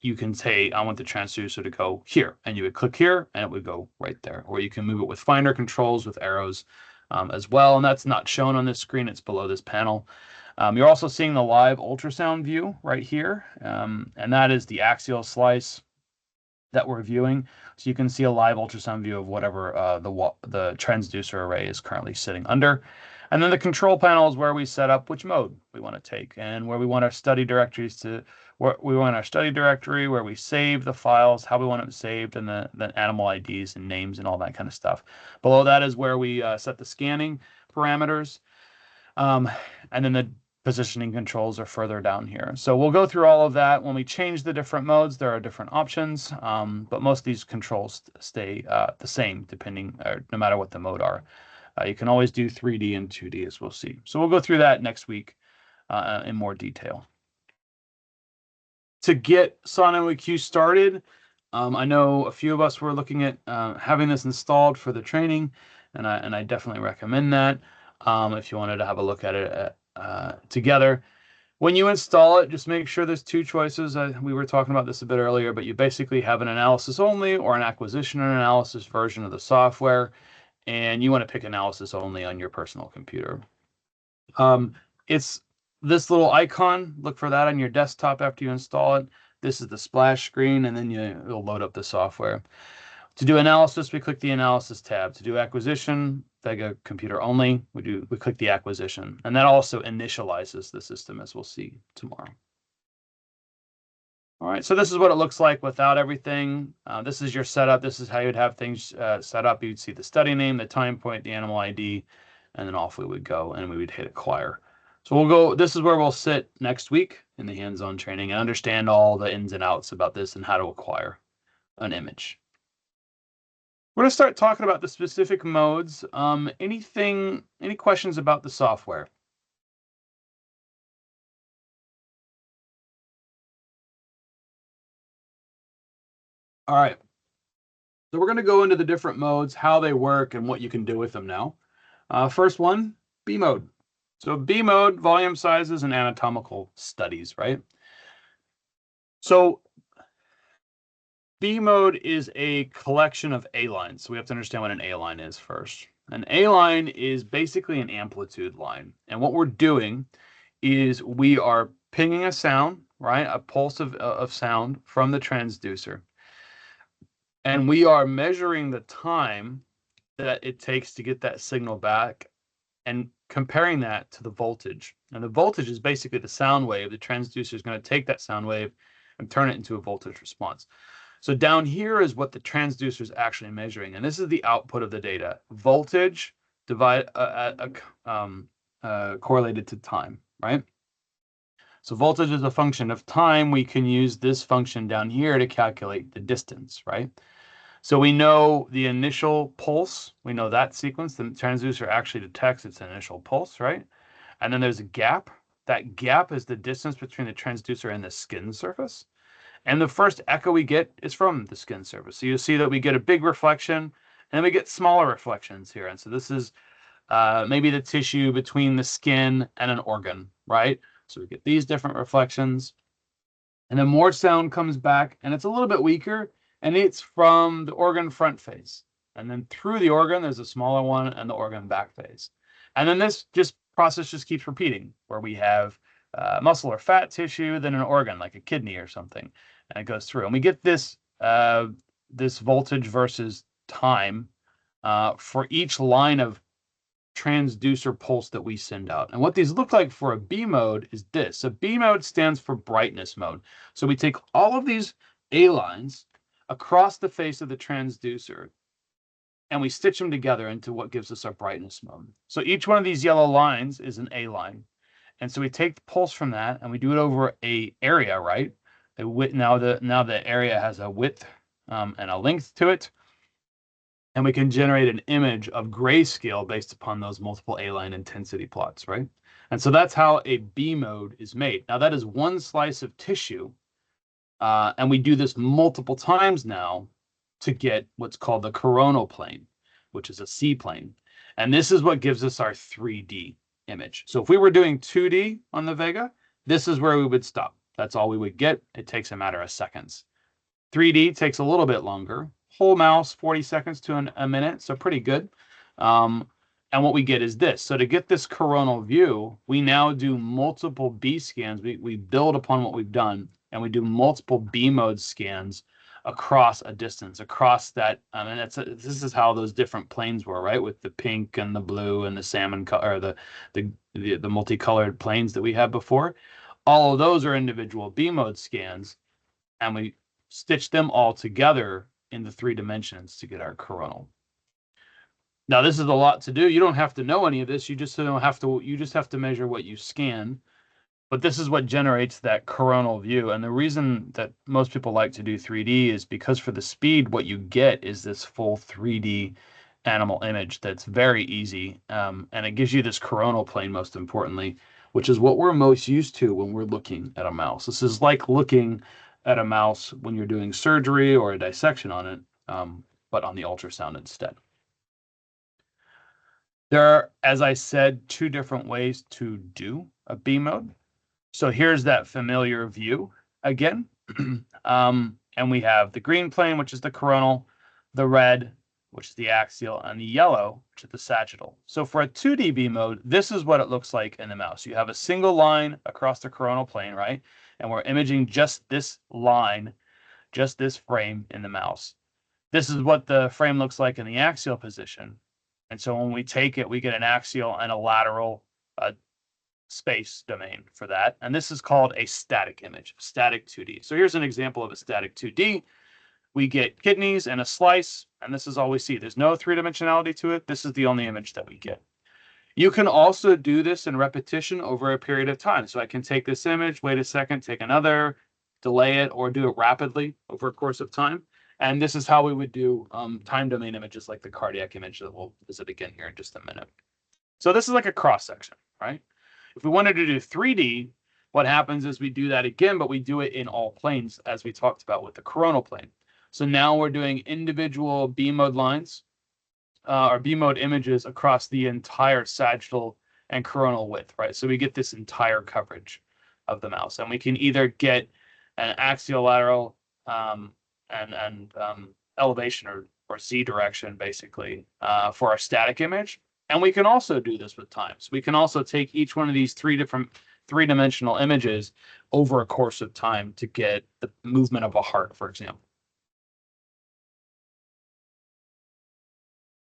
you can say, I want the transducer to go here. And you would click here and it would go right there. Or you can move it with finer controls with arrows as well. And that's not shown on this screen. It's below this panel. You're also seeing the live ultrasound view right here. And that is the axial slice that we're viewing. So you can see a live ultrasound view of whatever the transducer array is currently sitting under. And then the control panel is where we set up which mode we want to take and where we want our study directories to, where we want our study directory, where we save the files, how we want them saved, and the animal IDs and names and all that kind of stuff. Below that is where we set the scanning parameters. And then the positioning controls are further down here. So we'll go through all of that. When we change the different modes, there are different options, but most of these controls stay the same depending, or no matter what the mode are. You can always do 3D and 2D, as we'll see. So we'll go through that next week in more detail. To get Sono EQ started, I know a few of us were looking at having this installed for the training, and I definitely recommend that if you wanted to have a look at it together. When you install it, just make sure there's two choices. We were talking about this a bit earlier, but you basically have an analysis only or an acquisition and analysis version of the software, and you want to pick analysis only on your personal computer. It's this little icon. Look for that on your desktop after you install it. This is the splash screen, and then it'll load up the software. To do analysis, we click the analysis tab. To do acquisition, Vega computer only, we click the acquisition. And that also initializes the system, as we'll see tomorrow. All right, so this is what it looks like without everything. This is your setup. This is how you'd have things set up. You'd see the study name, the time point, the animal ID, and then off we would go, and we would hit acquire. So we'll go, this is where we'll sit next week in the hands-on training and understand all the ins and outs about this and how to acquire an image. We're going to start talking about the specific modes. Any questions about the software? All right. So we're going to go into the different modes, how they work, and what you can do with them now. First one, B mode. So B mode, volume sizes and anatomical studies, right? So B mode is a collection of A lines. So we have to understand what an A line is first. An A line is basically an amplitude line. And what we're doing is we are pinging a sound, right? A pulse of sound from the transducer. And we are measuring the time that it takes to get that signal back and comparing that to the voltage. And the voltage is basically the sound wave. The transducer is going to take that sound wave and turn it into a voltage response. So down here is what the transducer is actually measuring. And this is the output of the data. Voltage correlated to time, right? So voltage is a function of time. We can use this function down here to calculate the distance, right? So we know the initial pulse. We know that sequence. The transducer actually detects its initial pulse, right? And then there's a gap. That gap is the distance between the transducer and the skin surface. And the first echo we get is from the skin surface. So you'll see that we get a big reflection, and then we get smaller reflections here. And so this is maybe the tissue between the skin and an organ, right? So we get these different reflections. And then more sound comes back, and it's a little bit weaker, and it's from the organ front phase. And then through the organ, there's a smaller one, and the organ back phase. And then this process just keeps repeating, where we have muscle or fat tissue, then an organ, like a kidney or something, and it goes through. And we get this this voltage versus time for each line of transducer pulse that we send out. And what these look like for a B mode is this. A B mode stands for brightness mode. So we take all of these A lines across the face of the transducer and we stitch them together into what gives us our brightness mode. So each one of these yellow lines is an A line. And so we take the pulse from that and we do it over a area, right? Now the area has a width and a length to it. And we can generate an image of grayscale based upon those multiple A-line intensity plots, right? And so that's how a B mode is made. Now that is one slice of tissue, and we do this multiple times now to get what's called the coronal plane, which is a C plane. And this is what gives us our 3D image. So if we were doing 2D on the Vega, this is where we would stop. That's all we would get. It takes a matter of seconds. 3D takes a little bit longer. Whole mouse, 40 seconds to a minute, so pretty good. And what we get is this. So to get this coronal view, we now do multiple B scans. We build upon what we've done, and we do multiple B mode scans across a distance, across that. And this is how those different planes were, right? With the pink and the blue and the salmon color, or the multicolored planes that we had before. All of those are individual B mode scans, and we stitch them all together in the 3 dimensions to get our coronal. Now this is a lot to do. You don't have to know any of this. You just have to measure what you scan. But this is what generates that coronal view. And the reason that most people like to do 3D is because for the speed, what you get is this full 3D animal image that's very easy. And it gives you this coronal plane, most importantly, which is what we're most used to when we're looking at a mouse. This is like looking at a mouse when you're doing surgery or a dissection on it, but on the ultrasound instead. There are, as I said, 2 different ways to do a B mode. So here's that familiar view again. And we have the green plane, which is the coronal, the red, which is the axial, and the yellow, which is the sagittal. So for a 2D B mode, this is what it looks like in the mouse. You have a single line across the coronal plane, right? And we're imaging just this line, just this frame in the mouse. This is what the frame looks like in the axial position. And so when we take it, we get an axial and a lateral space domain for that. And this is called a static image, static 2D. So here's an example of a static 2D. We get kidneys and a slice, and this is all we see. There's no 3-dimensionality to it. This is the only image that we get. You can also do this in repetition over a period of time. So I can take this image, wait a second, take another, delay it, or do it rapidly over a course of time. And this is how we would do time domain images like the cardiac image that we'll visit again here in just a minute. So this is like a cross section, right? If we wanted to do 3D, what happens is we do that again, but we do it in all planes, as we talked about with the coronal plane. So now we're doing individual B mode lines or B mode images across the entire sagittal and coronal width, right? So we get this entire coverage of the mouse, and we can either get an axiolateral and elevation or Z direction, basically, for our static image. And we can also do this with time. So we can also take each one of these three different three-dimensional images over a course of time to get the movement of a heart, for example.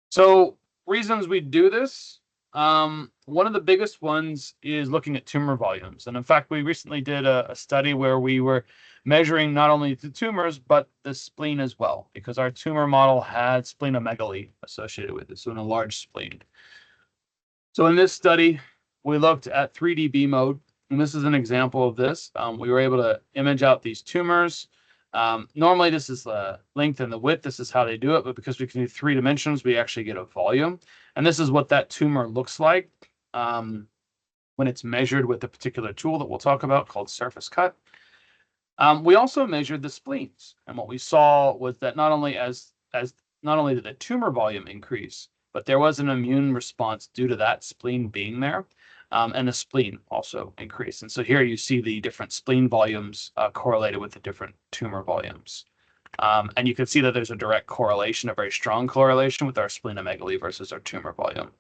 So reasons we do this, one of the biggest ones is looking at tumor volumes. And in fact, we recently did a study where we were measuring not only the tumors, but the spleen as well, because our tumor model had splenomegaly associated with it, so in a large spleen. So in this study, we looked at 3D B mode, and this is an example of this. We were able to image out these tumors. Normally, this is the length and the width. This is how they do it, but because we can do 3 dimensions, we actually get a volume. And this is what that tumor looks like when it's measured with a particular tool that we'll talk about called surface cut. We also measured the spleens, and what we saw was that not only did the tumor volume increase, but there was an immune response due to that spleen being there, and the spleen also increased. And so here you see the different spleen volumes correlated with the different tumor volumes. And you can see that there's a direct correlation, a very strong correlation with our splenomegaly versus our tumor volume.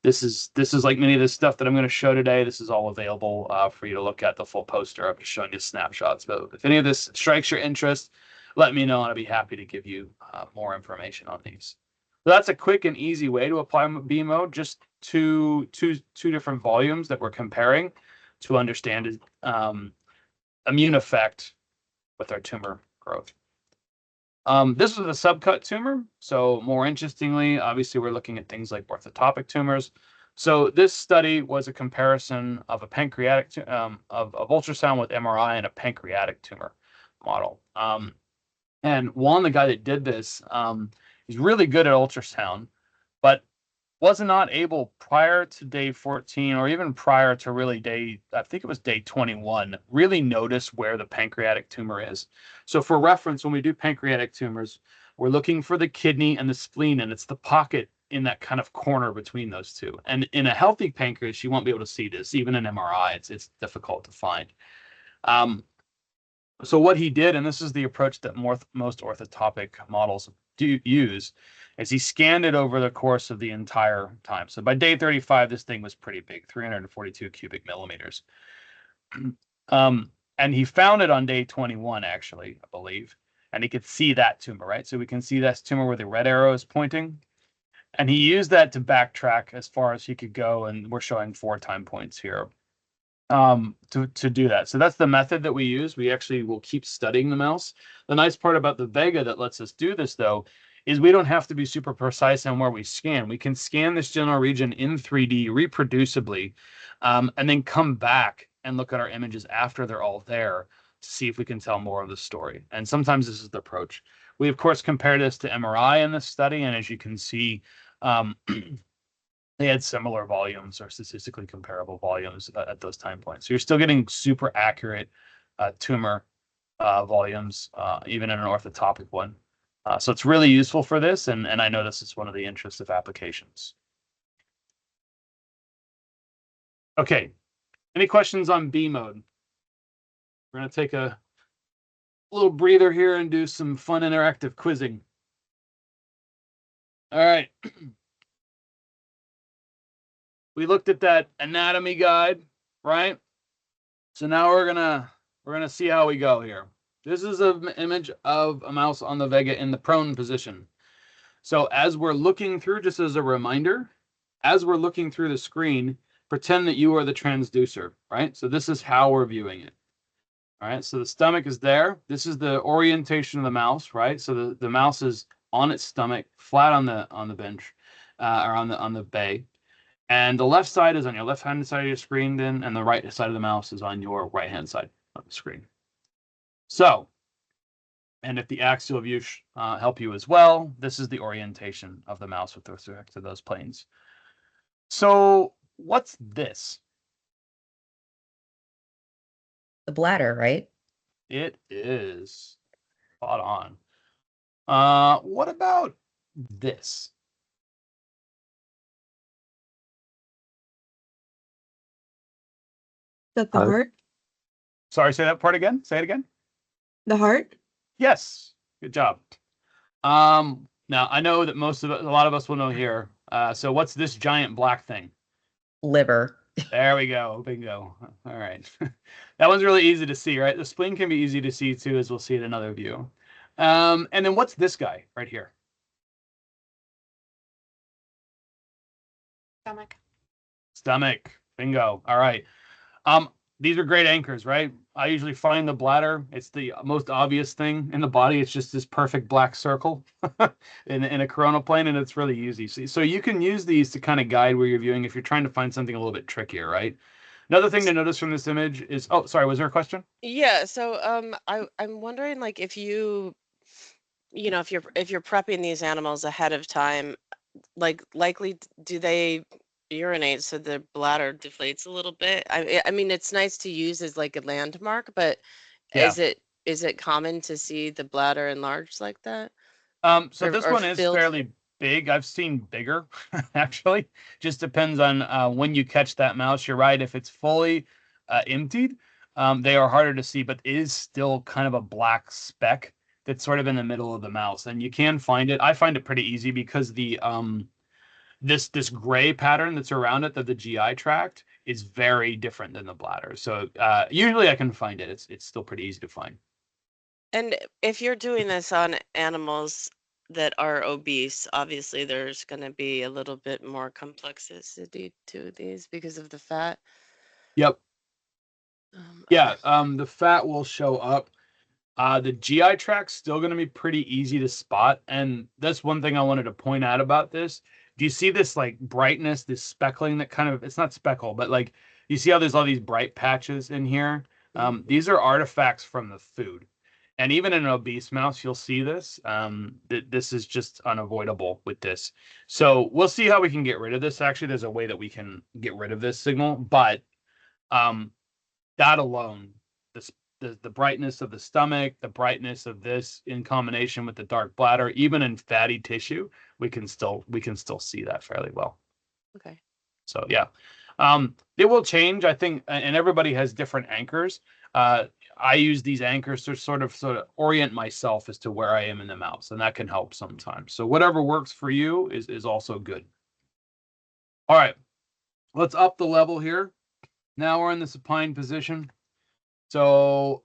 This is like many of this stuff that I'm going to show today. This is all available for you to look at the full poster. I'm just showing you snapshots. But if any of this strikes your interest, let me know, and I'll be happy to give you more information on these. So that's a quick and easy way to apply B mode. Just two different volumes that we're comparing to understand immune effect with our tumor growth. This is a subcut tumor. So more interestingly, obviously, we're looking at things like orthotopic tumors. So this study was a comparison of a pancreatic of ultrasound with MRI and a pancreatic tumor model. And Juan, the guy that did this, he's really good at ultrasound, but was not able prior to day 14 or even prior to really I think it was day 21, really notice where the pancreatic tumor is. So for reference, when we do pancreatic tumors, we're looking for the kidney and the spleen, and it's the pocket in that kind of corner between those two. And in a healthy pancreas, you won't be able to see this. Even in MRI, it's difficult to find. So what he did, and this is the approach that most orthotopic models do use, is he scanned it over the course of the entire time. So by day 35, this thing was pretty big, 342 cubic millimeters. And he found it on day 21, actually, I believe. And he could see that tumor, right? So we can see that tumor where the red arrow is pointing. And he used that to backtrack as far as he could go. And we're showing 4 time points here to do that. So that's the method that we use. We actually will keep studying the mouse. The nice part about the Vega that lets us do this, though, is we don't have to be super precise on where we scan. We can scan this general region in 3D reproducibly, and then come back and look at our images after they're all there to see if we can tell more of the story. And sometimes this is the approach. We, of course, compare this to MRI in this study, and as you can see, they had similar volumes or statistically comparable volumes at those time points. So you're still getting super accurate tumor volumes, even in an orthotopic one. So it's really useful for this, and I know this is one of the interests of applications. Okay, any questions on B mode? We're going to take a little breather here and do some fun interactive quizzing. All right. We looked at that anatomy guide, right? So now we're gonna see how we go here. This is an image of a mouse on the Vega in the prone position. So as we're looking through, just as a reminder, as we're looking through the screen, pretend that you are the transducer, right? So this is how we're viewing it. All right, so the stomach is there. This is the orientation of the mouse, right? So the mouse is on its stomach, flat on the bench, or on the bay. And the left side is on your left-hand side of your screen then, and the right side of the mouse is on your right-hand side of the screen. So, and if the axial view help you as well, this is the orientation of the mouse with respect to those planes. So what's this? The bladder, right? It is spot on. What about this? That the Heart. heart? Sorry, say that part again. Say it again. The heart? Yes, good job. Now I know that a lot of us will know here. So what's this giant black thing? Liver. There we go. Bingo. All right. That one's really easy to see, right? The spleen can be easy to see too, as we'll see in another view. And then what's this guy right here? Stomach. Stomach. Bingo. All right. These are great anchors, right? I usually find the bladder. It's the most obvious thing in the body. It's just this perfect black circle in a coronal plane, and it's really easy. So you can use these to kind of guide where you're viewing if you're trying to find something a little bit trickier, right? Another thing to notice from this image is, oh, sorry, was there a question? Yeah, so I'm wondering like if if you're prepping these animals ahead of time, like likely do they urinate so the bladder deflates a little bit? I mean it's nice to use as like a landmark, but Yeah. is it common to see the bladder enlarged like that So this or one is filled? fairly big. I've seen bigger, actually. Just depends on when you catch that mouse. You're right. If it's fully emptied, they are harder to see, but it is still kind of a black speck that's sort of in the middle of the mouse, and you can find it. I find it pretty easy because the this gray pattern that's around it, the GI tract, is very different than the bladder. So usually I can find it. It's still pretty easy to find. And if you're doing this on animals that are obese, obviously there's going to be a little bit more complexity to these because of the fat. Yep. Okay. Yeah. The fat will show up. The GI track's still going to be pretty easy to spot, and that's one thing I wanted to point out about this. Do you see this like brightness, this speckling that kind of, it's not speckle, but like you see how there's all these bright patches in here? These are artifacts from the food. And even in an obese mouse, you'll see this. This is just unavoidable with this. So we'll see how we can get rid of this. Actually, there's a way that we can get rid of this signal, but um, that alone, the, the brightness of the stomach, the brightness of this in combination with the dark bladder, even in fatty tissue, we can still see that fairly well. Okay. So yeah, it will change, I think, and everybody has different anchors. I use these anchors to sort of orient myself as to where I am in the mouse, and that can help sometimes. So whatever works for you is also good. All right, let's up the level here. Now we're in the supine position. So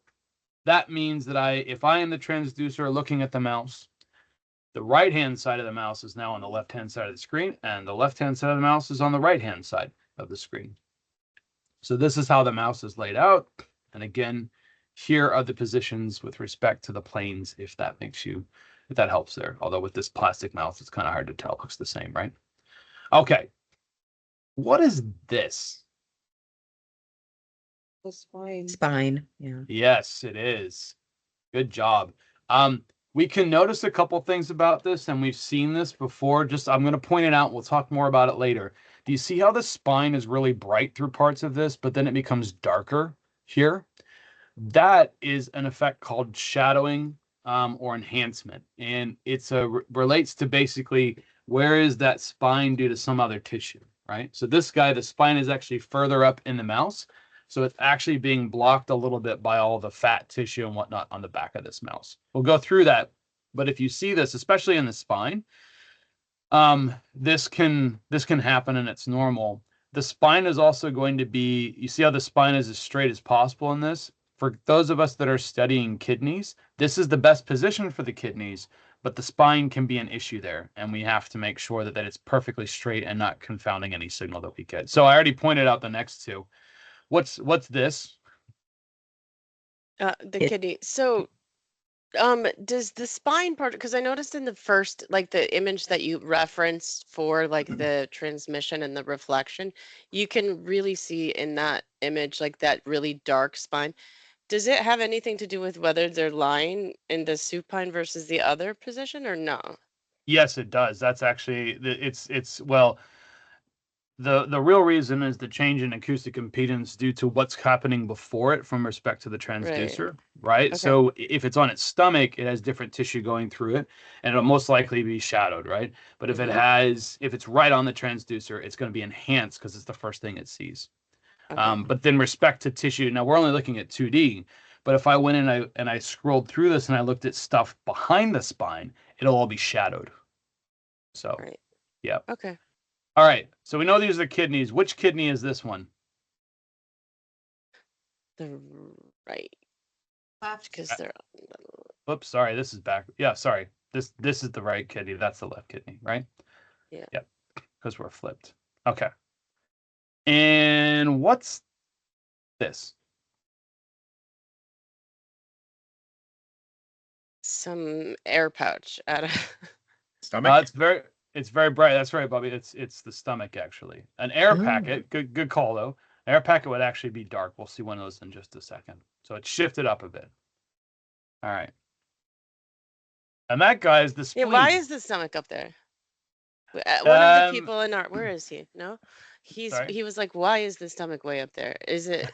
that means that if I am the transducer looking at the mouse, the right-hand side of the mouse is now on the left-hand side of the screen, and the left-hand side of the mouse is on the right-hand side of the screen. So this is how the mouse is laid out. And again, here are the positions with respect to the planes, if that helps there. Although with this plastic mouse, it's kind of hard to tell. It looks the same, right? Okay. What is this? The spine. Spine. Yeah. Yes, it is. Good job. We can notice a couple things about this, and we've seen this before. I'm going to point it out. We'll talk more about it later. Do you see how the spine is really bright through parts of this, but then it becomes darker here? That is an effect called shadowing or enhancement, and it's relates to basically where is that spine due to some other tissue, right? So this guy, the spine is actually further up in the mouse, so it's actually being blocked a little bit by all the fat tissue and whatnot on the back of this mouse. We'll go through that, but if you see this, especially in the spine, this can happen and it's normal. The spine is also going to be, you see how the spine is as straight as possible in this? For those of us that are studying kidneys, this is the best position for the kidneys, but the spine can be an issue there, and we have to make sure that it's perfectly straight and not confounding any signal that we get. So I already pointed out the next two. What's this? The It, kidney. So does the spine part, because I noticed in the first, like the image that you referenced for like the transmission and the reflection, you can really see in that image like that really dark spine. Does it have anything to do with whether they're lying in the supine versus the other position or no? Yes, it does. That's actually it's well, the real reason is the change in acoustic impedance due to what's happening before it from respect to the Right. transducer, right? Okay. So if it's on its stomach, it has different tissue going through it, and it'll most likely be shadowed, right? But if it's right on the transducer, it's going to be enhanced because it's the first thing it sees. Okay. But then respect to tissue, now we're only looking at 2D, but if I went in and I scrolled through this and I looked at stuff behind the spine, it'll all be shadowed. So, Right. yeah. Okay. All right. So we know these are the kidneys. Which kidney is this one? The right, because Uh, they're Oops, sorry. This is back. Yeah, sorry. This is the right kidney. That's the left kidney, right? yeah. Yep. Because we're flipped. Okay. And what's this? Some air pouch out of Stomach? It's very bright. That's right, Bobby. It's the stomach actually. An air Oh. packet. Good call though. An air packet would actually be dark. We'll see one of those in just a second. So it's shifted up a bit. All right. And that guy is the yeah. spleen. Why is the stomach up there? One of the people in our where is he? No, Sorry? he was like, why is the stomach way up there? Is it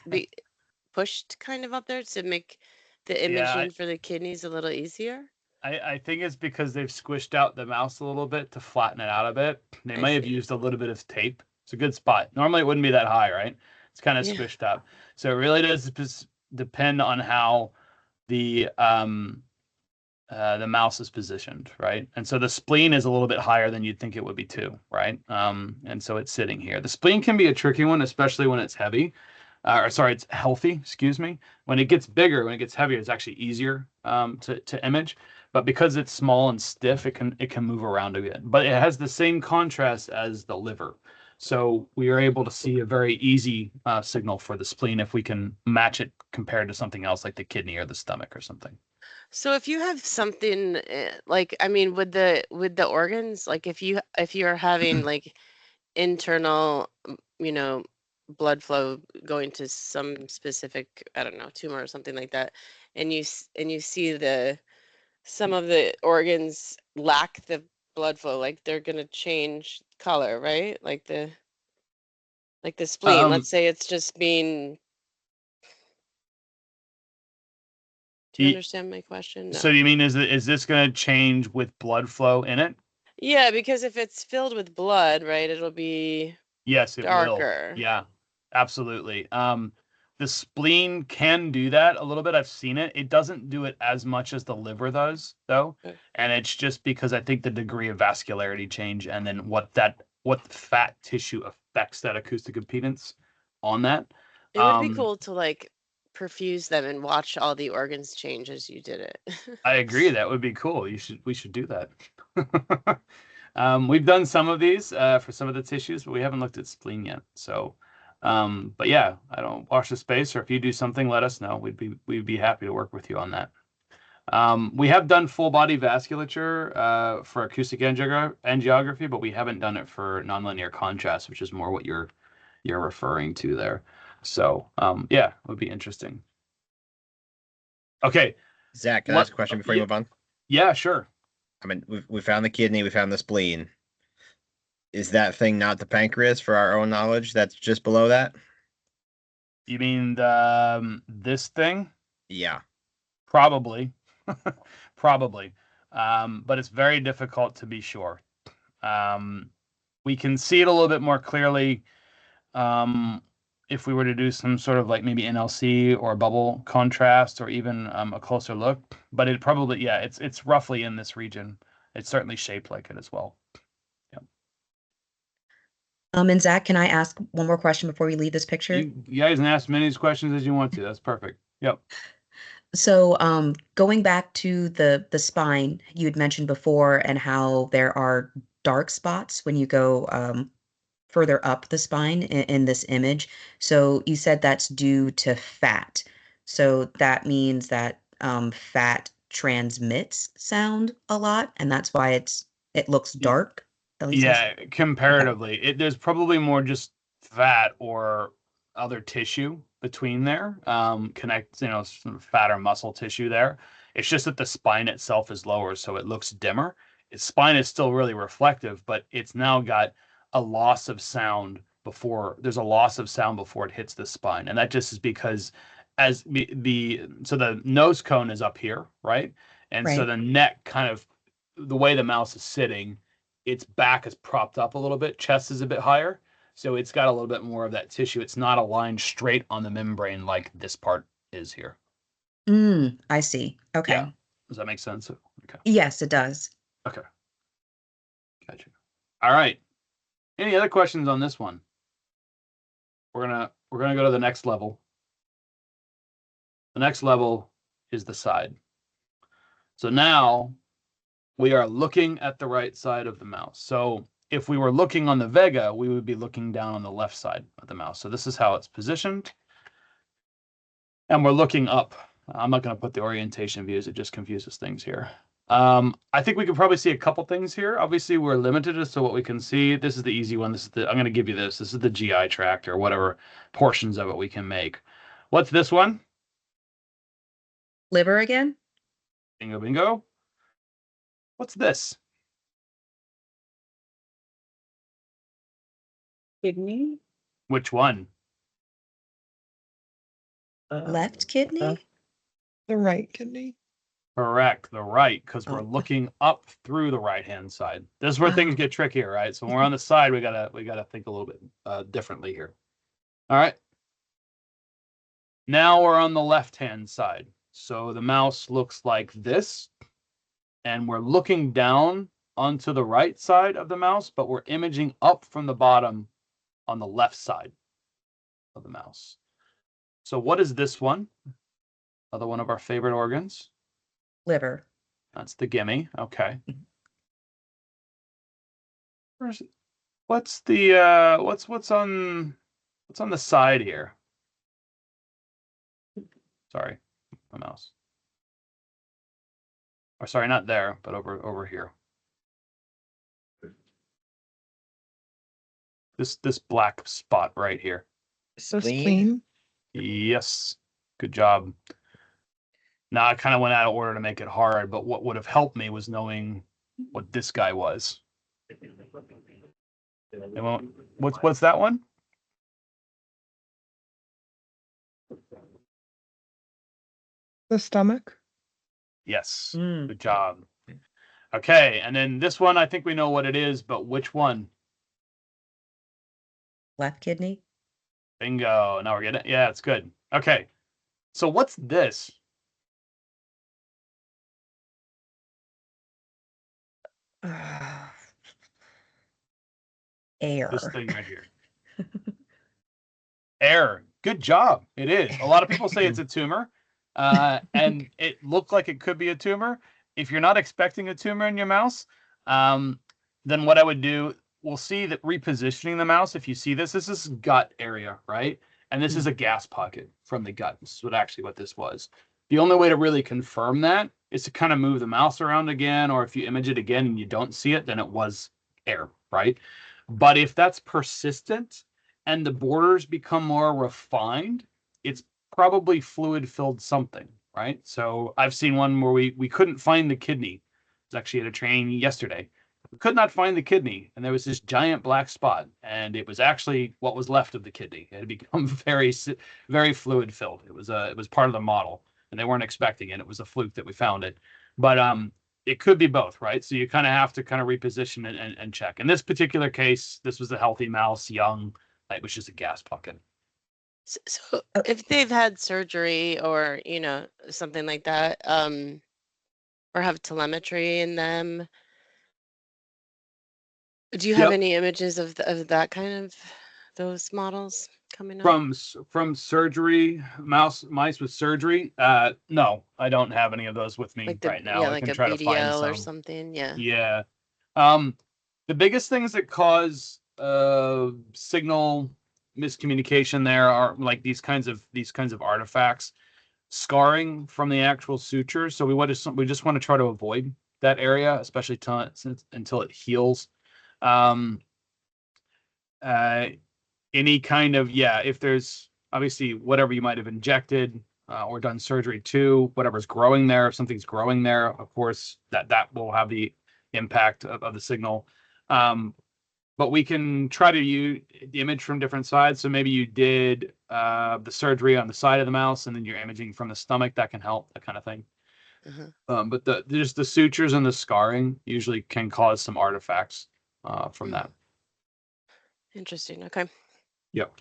pushed kind of up there to make the imaging for the kidneys a little easier? I think it's because they've squished out the mouse a little bit to flatten it out a bit. They I may have see. used a little bit of tape. It's a good spot. Normally it wouldn't be that high, right? It's kind of Yeah. squished up. So it really does depend on how the mouse is positioned, right? And so the spleen is a little bit higher than you'd think it would be too, right? And so it's sitting here. The spleen can be a tricky one, especially when it's heavy. Or sorry, it's healthy, excuse me. When it gets bigger, when it gets heavier, it's actually easier to image. But because it's small and stiff, it can move around a bit. But it has the same contrast as the liver. So we are able to see a very easy signal for the spleen if we can match it compared to something else like the kidney or the stomach or something. So if you have something like, I mean, with the organs, like if you're having like internal, blood flow going to some specific, I don't know, tumor or something like that, and you see some of the organs lack the blood flow, like they're gonna change color, right? Like the spleen. Um, Let's say it's just being. Do you y- understand my question? so No. you mean is this going to change with blood flow in it? Yeah, because if it's filled with blood, right, it'll be Yes, it will. darker. Yeah, absolutely. The spleen can do that a little bit. I've seen it. It doesn't do it as much as the liver does, though. Okay. And it's just because I think the degree of vascularity change and then what fat tissue affects that acoustic impedance on that. It would be cool to like perfuse them and watch all the organs change as you did it. I agree. That would be cool. We should do that. We've done some of these for some of the tissues, but we haven't looked at spleen yet. So, but yeah, I don't watch the space, or if you do something, let us know. We'd be happy to work with you on that. We have done full body vasculature for acoustic angiography, but we haven't done it for nonlinear contrast, which is more what you're referring to there. So, yeah, it would be interesting. Okay. Zach, can I ask a question before you move on? Yeah, sure. I mean, we found the kidney, we found the spleen. Is that thing not the pancreas for our own knowledge? That's just below that? You mean this thing? Yeah. Probably. Probably. But it's very difficult to be sure. We can see it a little bit more clearly if we were to do some sort of like maybe NLC or bubble contrast or even a closer look. But it probably, yeah, it's roughly in this region. It's certainly shaped like it as well. And Zach, can I ask one more question before we leave this picture? You guys can ask as many questions as you want to. That's perfect. Yep. So, going back to the spine you had mentioned before and how there are dark spots when you go further up the spine in this image. So you said that's due to fat. So that means that fat transmits sound a lot, and that's why it looks dark. At least Yeah, comparatively, there's probably more just fat or other tissue between there. Connect, some fat or muscle tissue there. It's just that the spine itself is lower, so it looks dimmer. Its spine is still really reflective, but it's now got a loss of sound before there's a loss of sound before it hits the spine. And that just is because as so the nose cone is up here, right? And so Right. the neck kind of the way the mouse is sitting, its back is propped up a little bit, chest is a bit higher. So it's got a little bit more of that tissue. It's not aligned straight on the membrane like this part is here. I see. Okay. Yeah. Does that make sense? Okay. Yes, it does. Okay. Gotcha. All right. Any other questions on this one? We're gonna go to the next level. The next level is the side. So now we are looking at the right side of the mouse. So if we were looking on the Vega, we would be looking down on the left side of the mouse. So this is how it's positioned. And we're looking up. I'm not going to put the orientation views. It just confuses things here. I think we could probably see a couple things here. Obviously, we're limited as to what we can see. This is the easy one. I'm going to give you this. This is the GI tract or whatever portions of it we can make. What's this one? Liver again? Bingo, bingo. What's this? Kidney. Which one? Left kidney? The right kidney. Correct, the right, because we're Oh. looking up through the right-hand side. This is where things Oh. get trickier, right? So when we're on the side, we gotta think a little bit differently here. All right. Now we're on the left-hand side. So the mouse looks like this, and we're looking down onto the right side of the mouse, but we're imaging up from the bottom on the left side of the mouse. So what is this one? Another one of our favorite organs. Liver. That's the gimme. Okay. What's the what's on the side here? Sorry, my mouse. Or sorry, not there, but over here. This black spot right here. So Spleen? spleen. Yes. Good job. Now I kind of went out of order to make it hard, but what would have helped me was knowing what this guy was. What's that one? The stomach. Yes. Mm. Good job. Okay, and then this one, I think we know what it is, but which one? Left kidney? Bingo. Now we're getting it. Yeah, it's good. Okay. So what's this? Air. This thing right here. Air. Good job. It is. A lot of people say it's a tumor, and it looked like it could be a tumor. If you're not expecting a tumor in your mouse, then what I would do, we'll see that repositioning the mouse. If you see this is gut area, right? And this is a gas pocket from the gut. This is what this was. The only way to really confirm that is to kind of move the mouse around again, or if you image it again and you don't see it, then it was air, right? But if that's persistent and the borders become more refined, it's probably fluid-filled something, right? So I've seen one where we couldn't find the kidney. I was actually at a training yesterday. We could not find the kidney, and there was this giant black spot, and it was actually what was left of the kidney. It had become very fluid-filled. It was part of the model, and they weren't expecting it. It was a fluke that we found it. But it could be both, right? So you kind of have to kind of reposition it and check. In this particular case, this was a healthy mouse, young. It was just a gas pocket. So if they've had surgery or, something like that, or have telemetry in them, do you have Yep. any images of that kind of those models coming up? From surgery, mice with surgery. No, I don't have any of those with me Like right now. I like can a try to find BDL or some. something? Yeah. Yeah. The biggest things that cause signal miscommunication there are like these kinds of artifacts, scarring from the actual suture. So we just want to try to avoid that area, especially until it heals. Any kind of, if there's obviously whatever you might have injected or done surgery to, whatever's growing there, if something's growing there, of course that will have the impact of the signal. but we can try to use the image from different sides. So maybe you did the surgery on the side of the mouse, and then you're imaging from the stomach. That can help, that kind of thing. But just the sutures and the scarring usually can cause some artifacts from that. Interesting. Okay. Yep.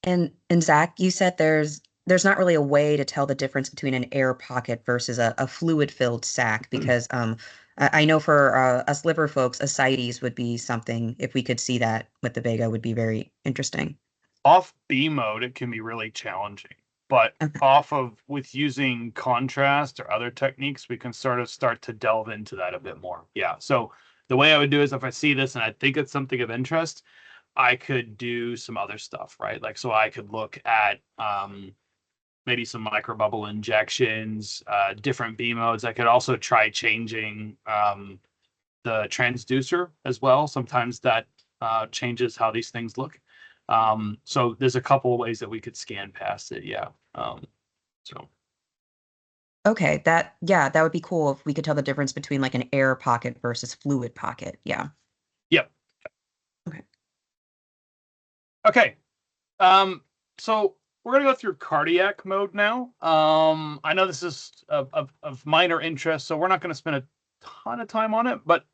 And Zach, you said there's not really a way to tell the difference between an air pocket versus a fluid-filled sac because I know for us liver folks, ascites would be something. If we could see that with the Vega, would be very interesting. Off B mode, it can be really challenging, but Okay. off of with using contrast or other techniques, we can sort of start to delve into that a bit more. Yeah. So the way I would do is if I see this and I think it's something of interest, I could do some other stuff, right? Like, so I could look at maybe some microbubble injections, different B modes. I could also try changing the transducer as well. Sometimes that changes how these things look. So there's a couple of ways that we could scan past it. Yeah. So Okay, that would be cool if we could tell the difference between like an air pocket versus fluid pocket. Yeah. yep. Okay. Okay. So we're gonna go through cardiac mode now. I know this is of minor interest, so we're not gonna spend a ton of time on it, but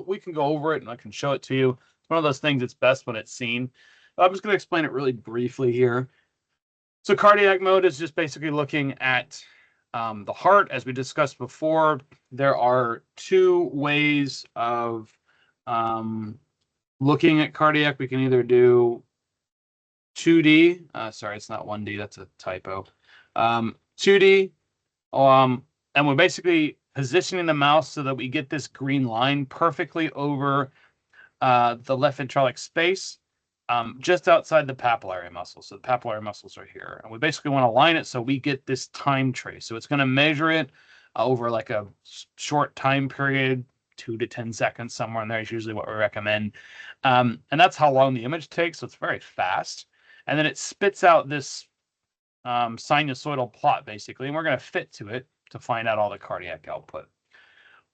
we can go over it and I can show it to you. It's one of those things that's best when it's seen. I'm just gonna explain it really briefly here. So cardiac mode is just basically looking at the heart. As we discussed before, there are two ways of looking at cardiac. We can either do 2D. Sorry, it's not 1D. That's a typo. 2D. And we're basically positioning the mouse so that we get this green line perfectly over the left ventricular space, just outside the papillary muscle. So the papillary muscles are here. And we basically want to line it so we get this time trace. So it's going to measure it over like a short time period, 2 to 10 seconds, somewhere in there is usually what we recommend. And that's how long the image takes. So it's very fast. And then it spits out this sinusoidal plot, basically. And we're going to fit to it to find out all the cardiac output.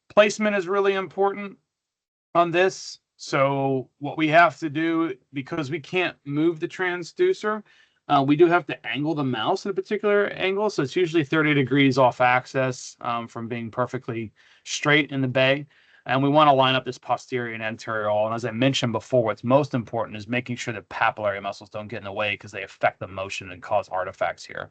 Placement is really important on this. So what we have to do, because we can't move the transducer, we do have to angle the mouse at a particular angle. So it's usually 30 degrees off axis from being perfectly straight in the bay. And we want to line up this posterior and anterior wall. And as I mentioned before, what's most important is making sure that papillary muscles don't get in the way because they affect the motion and cause artifacts here.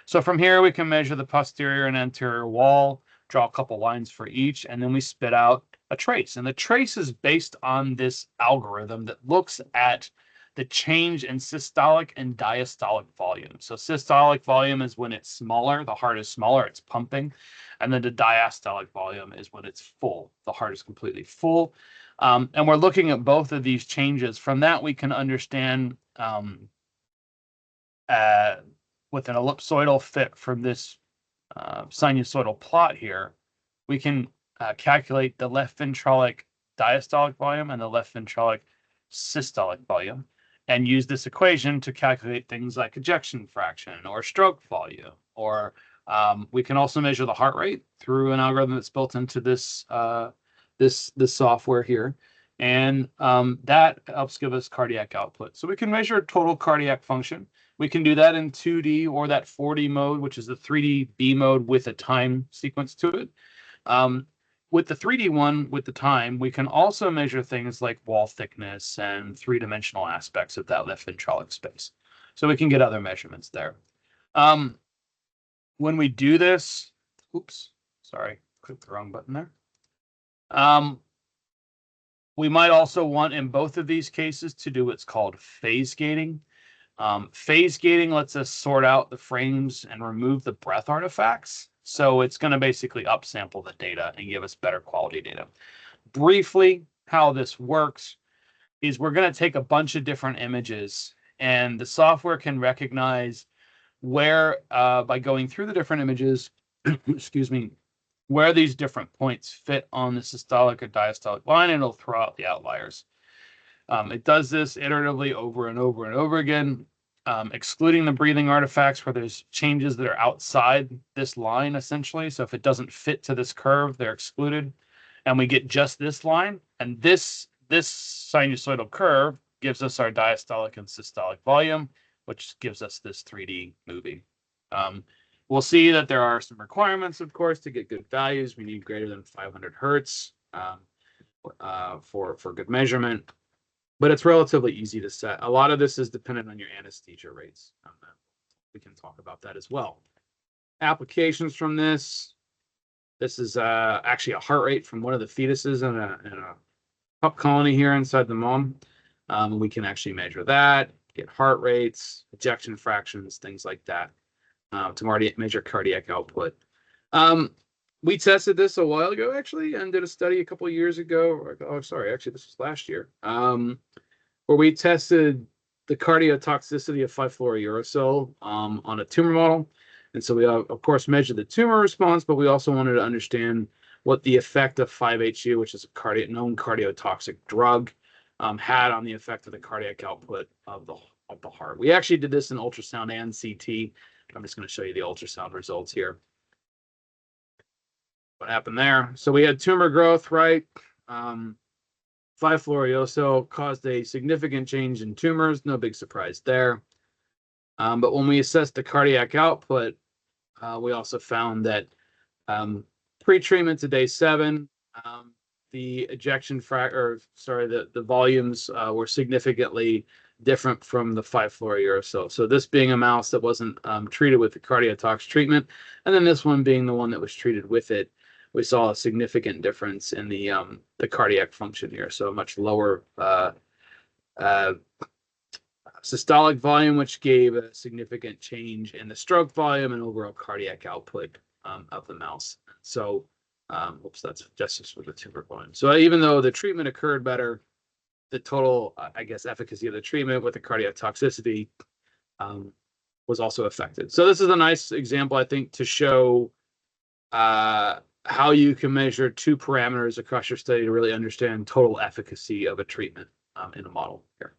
So from here, we can measure the posterior and anterior wall, draw a couple lines for each, and then we spit out a trace. And the trace is based on this algorithm that looks at the change in systolic and diastolic volume. So systolic volume is when it's smaller, the heart is smaller, it's pumping. And then the diastolic volume is when it's full, the heart is completely full. And we're looking at both of these changes. From that, we can understand with an ellipsoidal fit from this sinusoidal plot here, we can calculate the left ventricular diastolic volume and the left ventricular systolic volume and use this equation to calculate things like ejection fraction or stroke volume. Or we can also measure the heart rate through an algorithm that's built into this this software here. And that helps give us cardiac output. So we can measure total cardiac function. We can do that in 2D or that 4D mode, which is the 3D B mode with a time sequence to it. With the 3D one, with the time, we can also measure things like wall thickness and three-dimensional aspects of that left ventricular space. So we can get other measurements there. When we do this, oops, sorry, clicked the wrong button there. We might also want in both of these cases to do what's called phase gating. Phase gating lets us sort out the frames and remove the breath artifacts. So it's going to basically upsample the data and give us better quality data. Briefly, how this works is we're going to take a bunch of different images and the software can recognize where, by going through the different images, excuse me, where these different points fit on the systolic or diastolic line, and it'll throw out the outliers. It does this iteratively over and over and over again, excluding the breathing artifacts where there's changes that are outside this line, essentially. So if it doesn't fit to this curve, they're excluded. And we get just this line. And this this sinusoidal curve gives us our diastolic and systolic volume, which gives us this 3D movie. We'll see that there are some requirements, of course, to get good values. We need greater than 500 hertz for good measurement, but it's relatively easy to set. A lot of this is dependent on your anesthesia rates. We can talk about that as well. Applications from this. This is actually a heart rate from one of the fetuses in a pup colony here inside the mom. We can actually measure that, get heart rates, ejection fractions, things like that, to measure cardiac output. We tested this a while ago, actually, and did a study a couple of years ago. Oh, sorry, actually, this was last year, where we tested the cardiotoxicity of 5-fluorouracil on a tumor model. And so we, of course, measured the tumor response, but we also wanted to understand what the effect of 5-HU, which is a known cardiotoxic drug, had on the effect of the cardiac output of the heart. We actually did this in ultrasound and CT. I'm just going to show you the ultrasound results here. What happened there? So we had tumor growth, right? 5-fluorouracil caused a significant change in tumors. No big surprise there. But when we assessed the cardiac output, we also found that pre-treatment to day 7, the the volumes were significantly different from the 5-fluorouracil. So this being a mouse that wasn't treated with the cardiotox treatment, and then this one being the one that was treated with it, we saw a significant difference in the cardiac function here. So a much lower systolic volume, which gave a significant change in the stroke volume and overall cardiac output of the mouse. So, oops, that's just for the tumor volume. So even though the treatment occurred better, the total, I guess, efficacy of the treatment with the cardiac toxicity was also affected. So this is a nice example, I think, to show how you can measure 2 parameters across your study to really understand total efficacy of a treatment in a model here.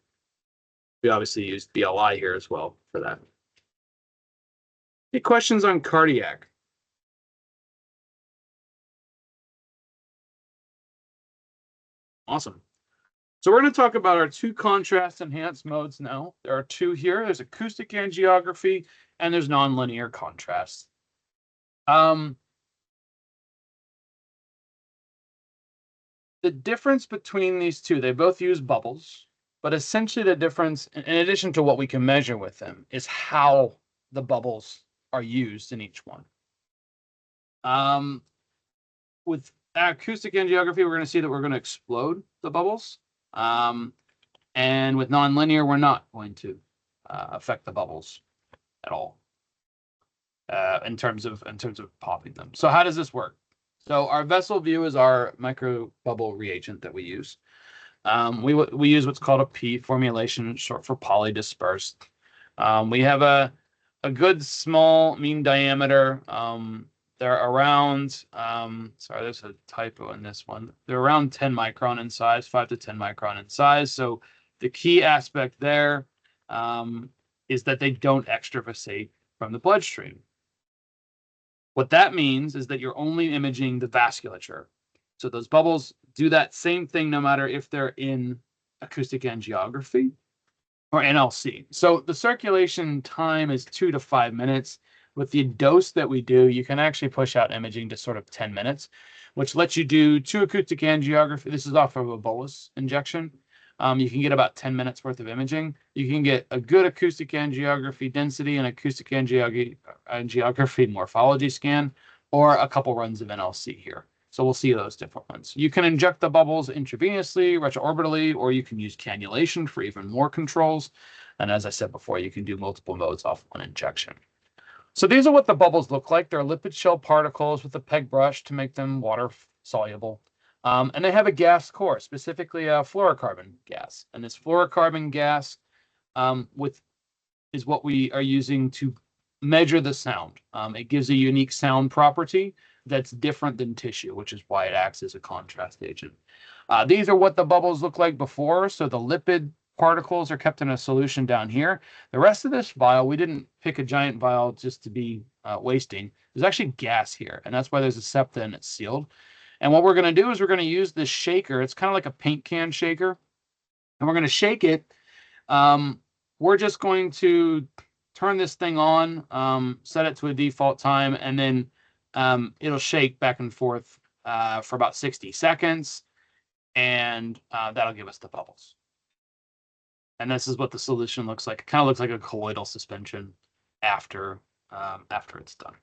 We obviously used BLI here as well for that. Any questions on cardiac? Awesome. So we're going to talk about our 2 contrast enhanced modes now. There are 2 here. There's acoustic angiography and there's nonlinear contrast. The difference between these 2, they both use bubbles, but essentially the difference, in addition to what we can measure with them, is how the bubbles are used in each one. With acoustic angiography, we're going to see that we're going to explode the bubbles. And with nonlinear, we're not going to affect the bubbles at all in terms of popping them. So how does this work? So our vessel view is our microbubble reagent that we use. We use what's called a P formulation, short for polydispersed. We have a good small mean diameter. They're around, sorry, there's a typo in this one. They're around 10 micron in size, 5 to 10 micron in size. So the key aspect there is that they don't extravasate from the bloodstream. What that means is that you're only imaging the vasculature. So those bubbles do that same thing no matter if they're in acoustic angiography or NLC. So the circulation time is 2 to 5 minutes. With the dose that we do, you can actually push out imaging to sort of 10 minutes, which lets you do 2 acoustic angiography. This is off of a bolus injection. You can get about 10 minutes worth of imaging. You can get a good acoustic angiography density and acoustic angiography morphology scan, or a couple runs of NLC here. So we'll see those different ones. You can inject the bubbles intravenously, retroorbitally, or you can use cannulation for even more controls. And as I said before, you can do multiple modes off one injection. So these are what the bubbles look like. They're lipid shell particles with a peg brush to make them water soluble. And they have a gas core, specifically a fluorocarbon gas. And this fluorocarbon gas is what we are using to measure the sound. It gives a unique sound property that's different than tissue, which is why it acts as a contrast agent. These are what the bubbles look like before. So the lipid particles are kept in a solution down here. The rest of this vial, we didn't pick a giant vial just to be wasting. There's actually gas here, and that's why there's a septa and it's sealed. And what we're going to do is we're going to use this shaker. It's kind of like a paint can shaker. And we're going to shake it. We're just going to turn this thing on, set it to a default time, and then it'll shake back and forth for about 60 seconds. And that'll give us the bubbles. And this is what the solution looks like. It kind of looks like a colloidal suspension after it's done.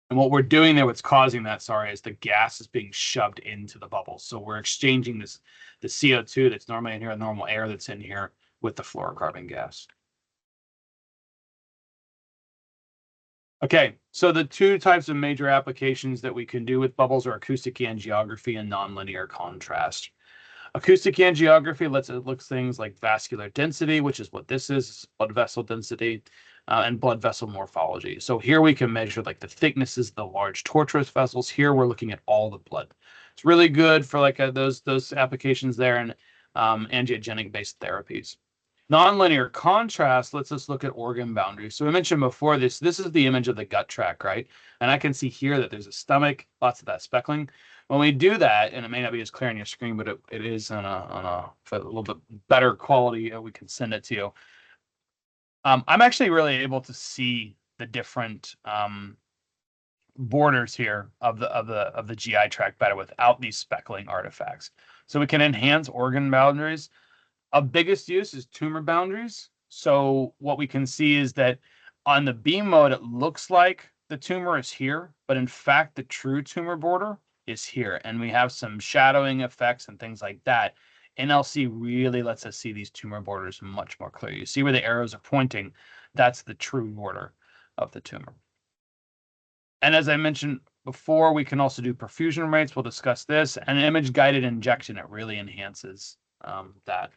And what we're doing there, what's causing that, sorry, is the gas is being shoved into the bubbles. So we're exchanging the CO2 that's normally in here, the normal air that's in here, with the fluorocarbon gas. Okay, so the two types of major applications that we can do with bubbles are acoustic angiography and nonlinear contrast. Acoustic angiography looks things like vascular density, which is what this is, blood vessel density, and blood vessel morphology. So here we can measure like the thicknesses of the large tortuous vessels. Here we're looking at all the blood. It's really good for like those applications there and angiogenic-based therapies. Nonlinear contrast lets us look at organ boundaries. So we mentioned before this is the image of the gut tract, right? And I can see here that there's a stomach, lots of that speckling. When we do that, and it may not be as clear on your screen, but it is on a little bit better quality, we can send it to you. I'm actually really able to see the different borders here of the GI tract better without these speckling artifacts. So we can enhance organ boundaries. Of biggest use is tumor boundaries. So what we can see is that on the beam mode, it looks like the tumor is here, but in fact, the true tumor border is here. And we have some shadowing effects and things like that. NLC really lets us see these tumor borders much more clearly. You see where the arrows are pointing, that's the true border of the tumor. And as I mentioned before, we can also do perfusion rates. We'll discuss this. And image-guided injection, it really enhances that.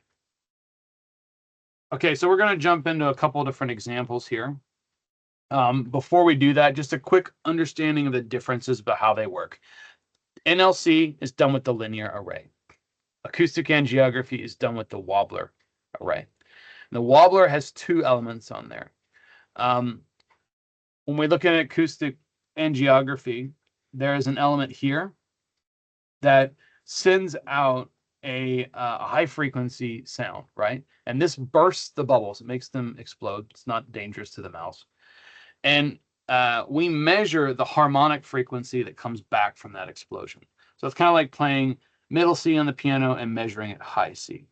Okay, so we're going to jump into a couple of different examples here. Before we do that, just a quick understanding of the differences about how they work. NLC is done with the linear array. Acoustic angiography is done with the wobbler array. The wobbler has two elements on there. When we look at acoustic angiography, there is an element here that sends out a high frequency sound, right? And this bursts the bubbles. It makes them explode. It's not dangerous to the mouse. And we measure the harmonic frequency that comes back from that explosion. So it's kind of like playing middle C on the piano and measuring at high C.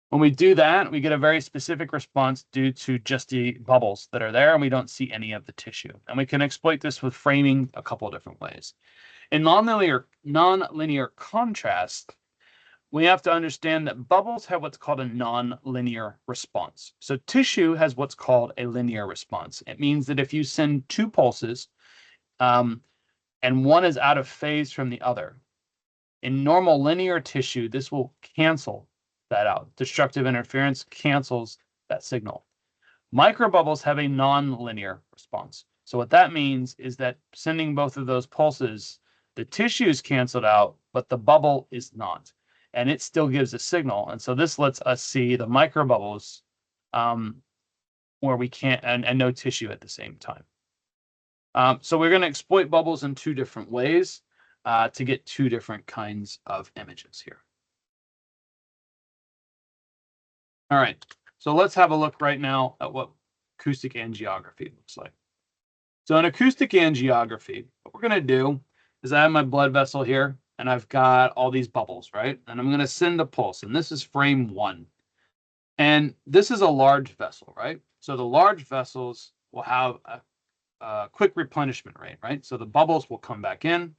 When we do that, we get a very specific response due to just the bubbles that are there, and we don't see any of the tissue. And we can exploit this with framing a couple of different ways. In nonlinear contrast, we have to understand that bubbles have what's called a nonlinear response. So tissue has what's called a linear response. It means that if you send two pulses and one is out of phase from the other, in normal linear tissue, this will cancel that out. Destructive interference cancels that signal. Microbubbles have a non-linear response. So what that means is that sending both of those pulses, the tissue is canceled out, but the bubble is not. And it still gives a signal. And so this lets us see the microbubbles where we can't, and no tissue at the same time. So we're going to exploit bubbles in two different ways to get two different kinds of images here. All right, so let's have a look right now at what acoustic angiography looks like. So in acoustic angiography, what we're going to do is I have my blood vessel here, and I've got all these bubbles, right? And I'm going to send a pulse, and this is frame 1. And this is a large vessel, right? So the large vessels will have a quick replenishment rate, right? So the bubbles will come back in,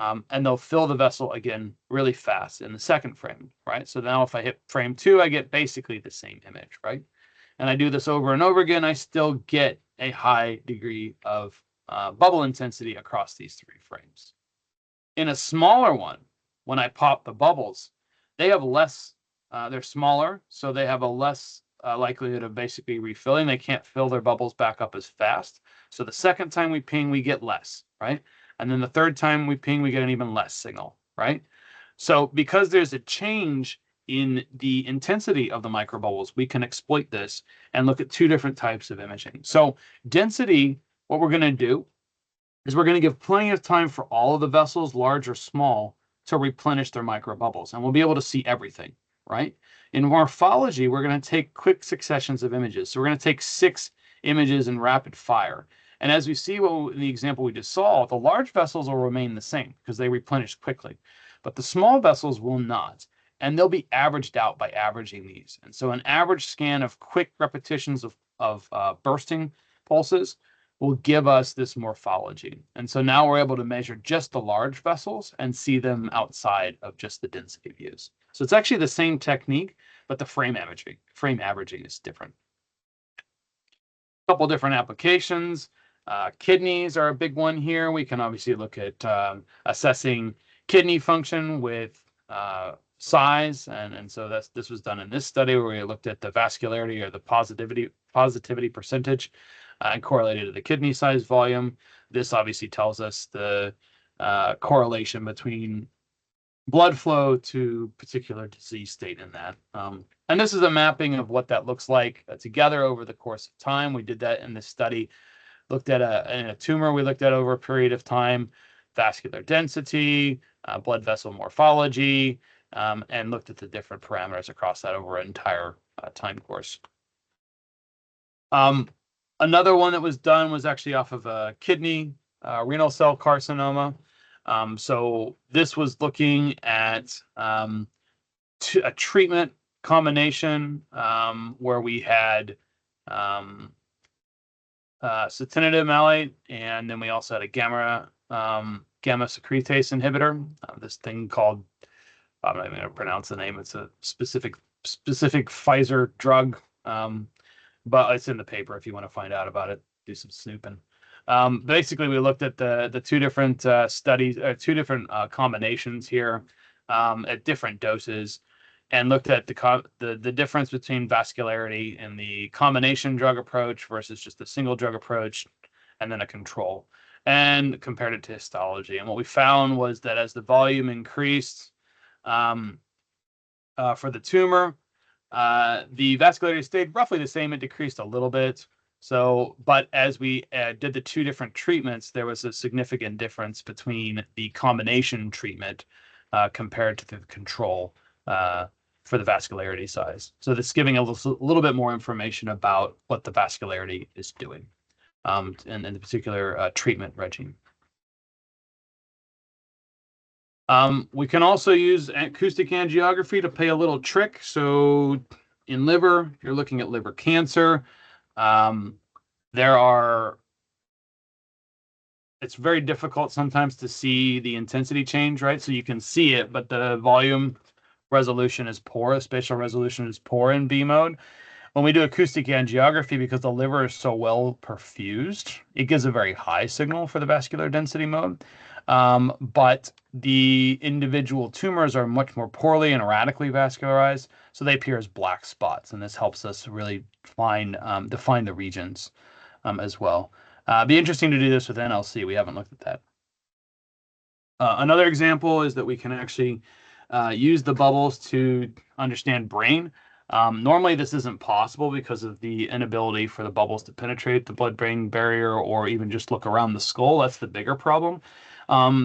and they'll fill the vessel again really fast in the second frame, right? So now if I hit frame 2, I get basically the same image, right? And I do this over and over again, I still get a high degree of bubble intensity across these 3 frames. In a smaller one, when I pop the bubbles, they have less, they're smaller, so they have a less likelihood of basically refilling. They can't fill their bubbles back up as fast. So the second time we ping, we get less, right? And then the third time we ping, we get an even less signal, right? So because there's a change in the intensity of the microbubbles, we can exploit this and look at 2 different types of imaging. So density, what we're going to do is we're going to give plenty of time for all of the vessels, large or small, to replenish their microbubbles, and we'll be able to see everything, right? In morphology, we're going to take quick successions of images. So we're going to take 6 images in rapid fire. And as we see in the example we just saw, the large vessels will remain the same because they replenish quickly, but the small vessels will not. And they'll be averaged out by averaging these. And so an average scan of quick repetitions of bursting pulses will give us this morphology. And so now we're able to measure just the large vessels and see them outside of just the density views. So it's actually the same technique, but the frame averaging is different. A couple different applications. Kidneys are a big one here. We can obviously look at assessing kidney function with size, and so this was done in this study where we looked at the vascularity or the positivity percentage and correlated to the kidney size volume. This obviously tells us the correlation between blood flow to particular disease state in that. And this is a mapping of what that looks like together over the course of time. We did that in this study. Looked at in a tumor, we looked at over a period of time, vascular density, blood vessel morphology, and looked at the different parameters across that over an entire time course. Another one that was done was actually off of a kidney renal cell carcinoma. So this was looking at a treatment combination where we had citinidim malate, and then we also had a gamma secretase inhibitor. This thing called, I'm not even going to pronounce the name. It's a specific Pfizer drug, but it's in the paper if you want to find out about it. Do some snooping. Basically, we looked at the 2 different studies, 2 different combinations here at different doses, and looked at the difference between vascularity in the combination drug approach versus just the single drug approach, and then a control, and compared it to histology. And what we found was that as the volume increased for the tumor, the vascularity stayed roughly the same. It decreased a little bit. So, but as we did the 2 different treatments, there was a significant difference between the combination treatment compared to the control for the vascularity size. So that's giving a little bit more information about what the vascularity is doing in the particular treatment regime. We can also use acoustic angiography to play a little trick. So in liver, if you're looking at liver cancer, it's very difficult sometimes to see the intensity change, right? So you can see it, but the volume resolution is poor, the spatial resolution is poor in B mode. When we do acoustic angiography, because the liver is so well perfused, it gives a very high signal for the vascular density mode. But the individual tumors are much more poorly and erratically vascularized, so they appear as black spots, and this helps us really define the regions as well. Be interesting to do this with NLC. We haven't looked at that. Another example is that we can actually use the bubbles to understand brain. Normally, this isn't possible because of the inability for the bubbles to penetrate the blood-brain barrier or even just look around the skull. That's the bigger problem.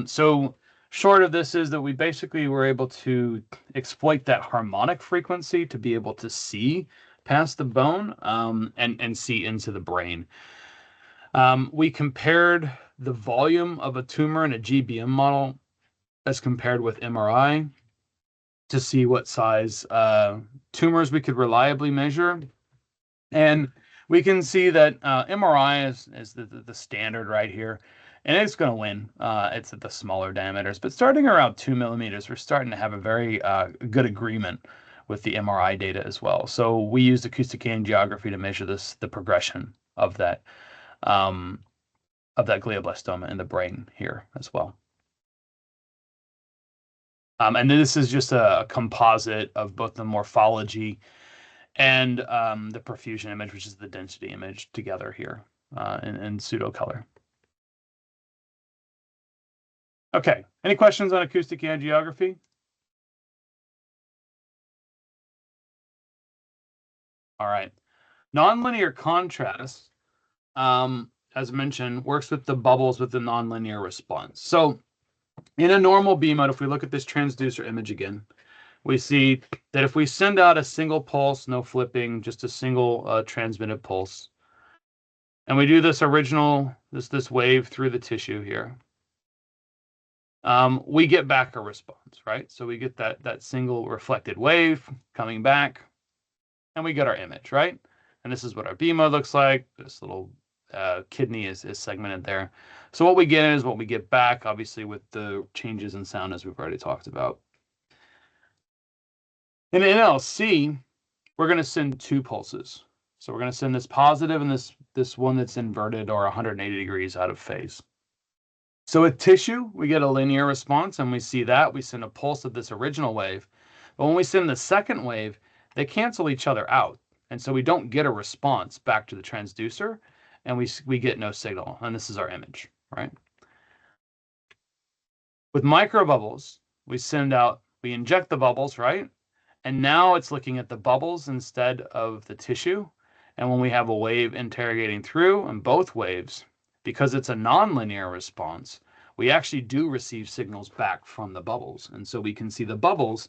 So short of this is that we basically were able to exploit that harmonic frequency to be able to see past the bone and see into the brain. We compared the volume of a tumor in a GBM model as compared with MRI to see what size tumors we could reliably measure. And we can see that MRI is the standard right here. And it's going to win. It's at the smaller diameters. But starting around 2 millimeters, we're starting to have a very good agreement with the MRI data as well. So we used acoustic angiography to measure the progression of that glioblastoma in the brain here as well. And this is just a composite of both the morphology and the perfusion image, which is the density image, together here in pseudo color. Okay, any questions on acoustic angiography? All right, nonlinear contrast as mentioned, works with the bubbles with the nonlinear response. So in a normal B mode, if we look at this transducer image again, we see that if we send out a single pulse, no flipping, just a single transmitted pulse, and we do this this wave through the tissue here, we get back a response, right? So we get that single reflected wave coming back, and we get our image, right? And this is what our B mode looks like. This little kidney is segmented there. So what we get is what we get back, obviously with the changes in sound as we've already talked about. In NLC, we're going to send two pulses. So we're going to send this positive and this one that's inverted or 180 degrees out of phase. So with tissue, we get a linear response, and we see that. We send a pulse of this original wave. But when we send the second wave, they cancel each other out. And so we don't get a response back to the transducer, and we get no signal. And this is our image, right? With microbubbles, we inject the bubbles, right? And now it's looking at the bubbles instead of the tissue. And when we have a wave interrogating through, and both waves, because it's a nonlinear response, we actually do receive signals back from the bubbles. And so we can see the bubbles,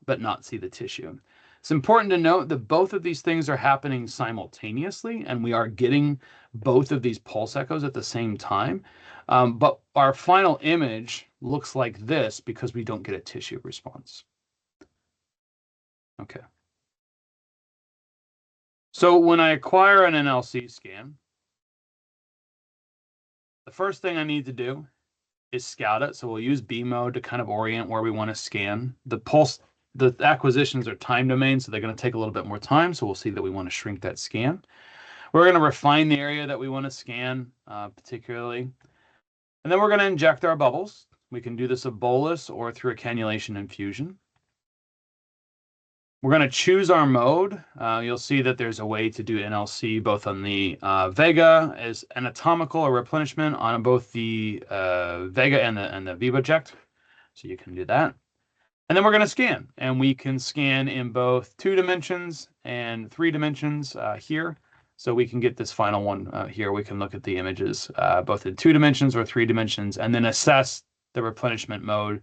but not see the tissue. It's important to note that both of these things are happening simultaneously, and we are getting both of these pulse echoes at the same time. But our final image looks like this because we don't get a tissue response. Okay. So when I acquire an NLC scan, the first thing I need to do is scout it. So we'll use B mode to kind of orient where we want to scan. The acquisitions are time domain, so they're going to take a little bit more time. So we'll see that we want to shrink that scan. We're going to refine the area that we want to scan, particularly. And then we're going to inject our bubbles. We can do this a bolus or through a cannulation infusion. We're going to choose our mode. You'll see that there's a way to do NLC both on the Vega as anatomical or replenishment on both the Vega and the VivaJect. So you can do that. And then we're going to scan. And we can scan in both 2 dimensions and 3 dimensions here. So we can get this final one here. We can look at the images both in 2 dimensions or 3 dimensions and then assess the replenishment mode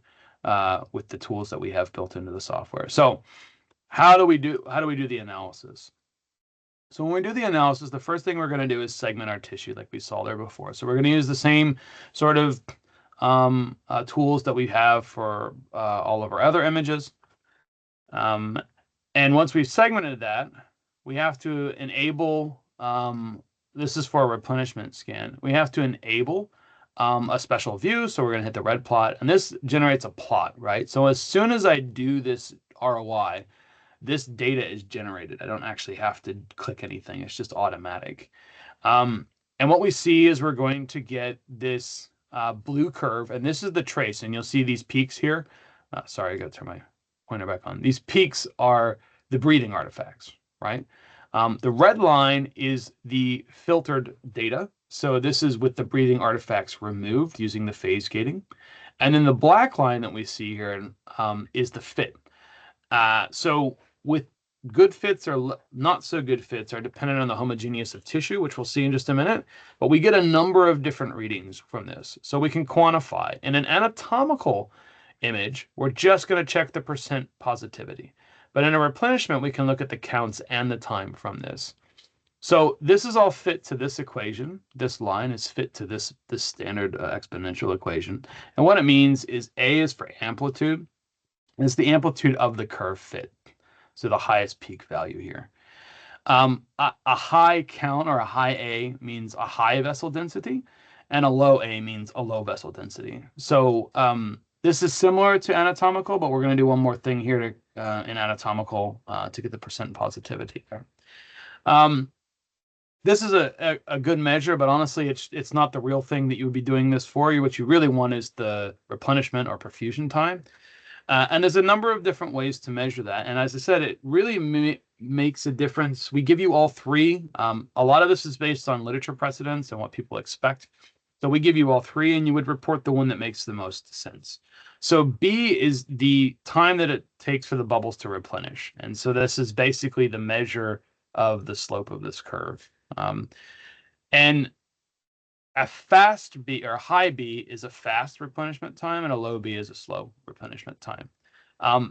with the tools that we have built into the software. So how do we do the analysis? So when we do the analysis, the first thing we're going to do is segment our tissue like we saw there before. So we're going to use the same sort of tools that we have for all of our other images. And once we've segmented that, we have to enable, this is for a replenishment scan. We have to enable a special view. So we're going to hit the red plot, and this generates a plot, right? So as soon as I do this ROI, this data is generated. I don't actually have to click anything. It's just automatic. And what we see is we're going to get this blue curve, and this is the trace, and you'll see these peaks here. Sorry, I got to turn my pointer back on. These peaks are the breathing artifacts, right? The red line is the filtered data. So this is with the breathing artifacts removed using the phase gating. And then the black line that we see here is the fit. So with good fits or not so good fits are dependent on the homogeneous of tissue, which we'll see in just a minute, but we get a number of different readings from this. So we can quantify. In an anatomical image, we're just going to check the percent positivity. But in a replenishment, we can look at the counts and the time from this. So this is all fit to this equation. This line is fit to this standard exponential equation. And what it means is A is for amplitude. And it's the amplitude of the curve fit. So the highest peak value here. A high count or a high A means a high vessel density, and a low A means a low vessel density. So this is similar to anatomical, but we're going to do one more thing here in anatomical to get the percent positivity there. This is a good measure, but honestly, it's not the real thing that you would be doing this for. What you really want is the replenishment or perfusion time. And there's a number of different ways to measure that. And as I said, it really makes a difference. We give you all 3. A lot of this is based on literature precedents and what people expect. So we give you all 3, and you would report the one that makes the most sense. So B is the time that it takes for the bubbles to replenish. And so this is basically the measure of the slope of this curve. And A fast B or a high B is a fast replenishment time, and a low B is a slow replenishment time.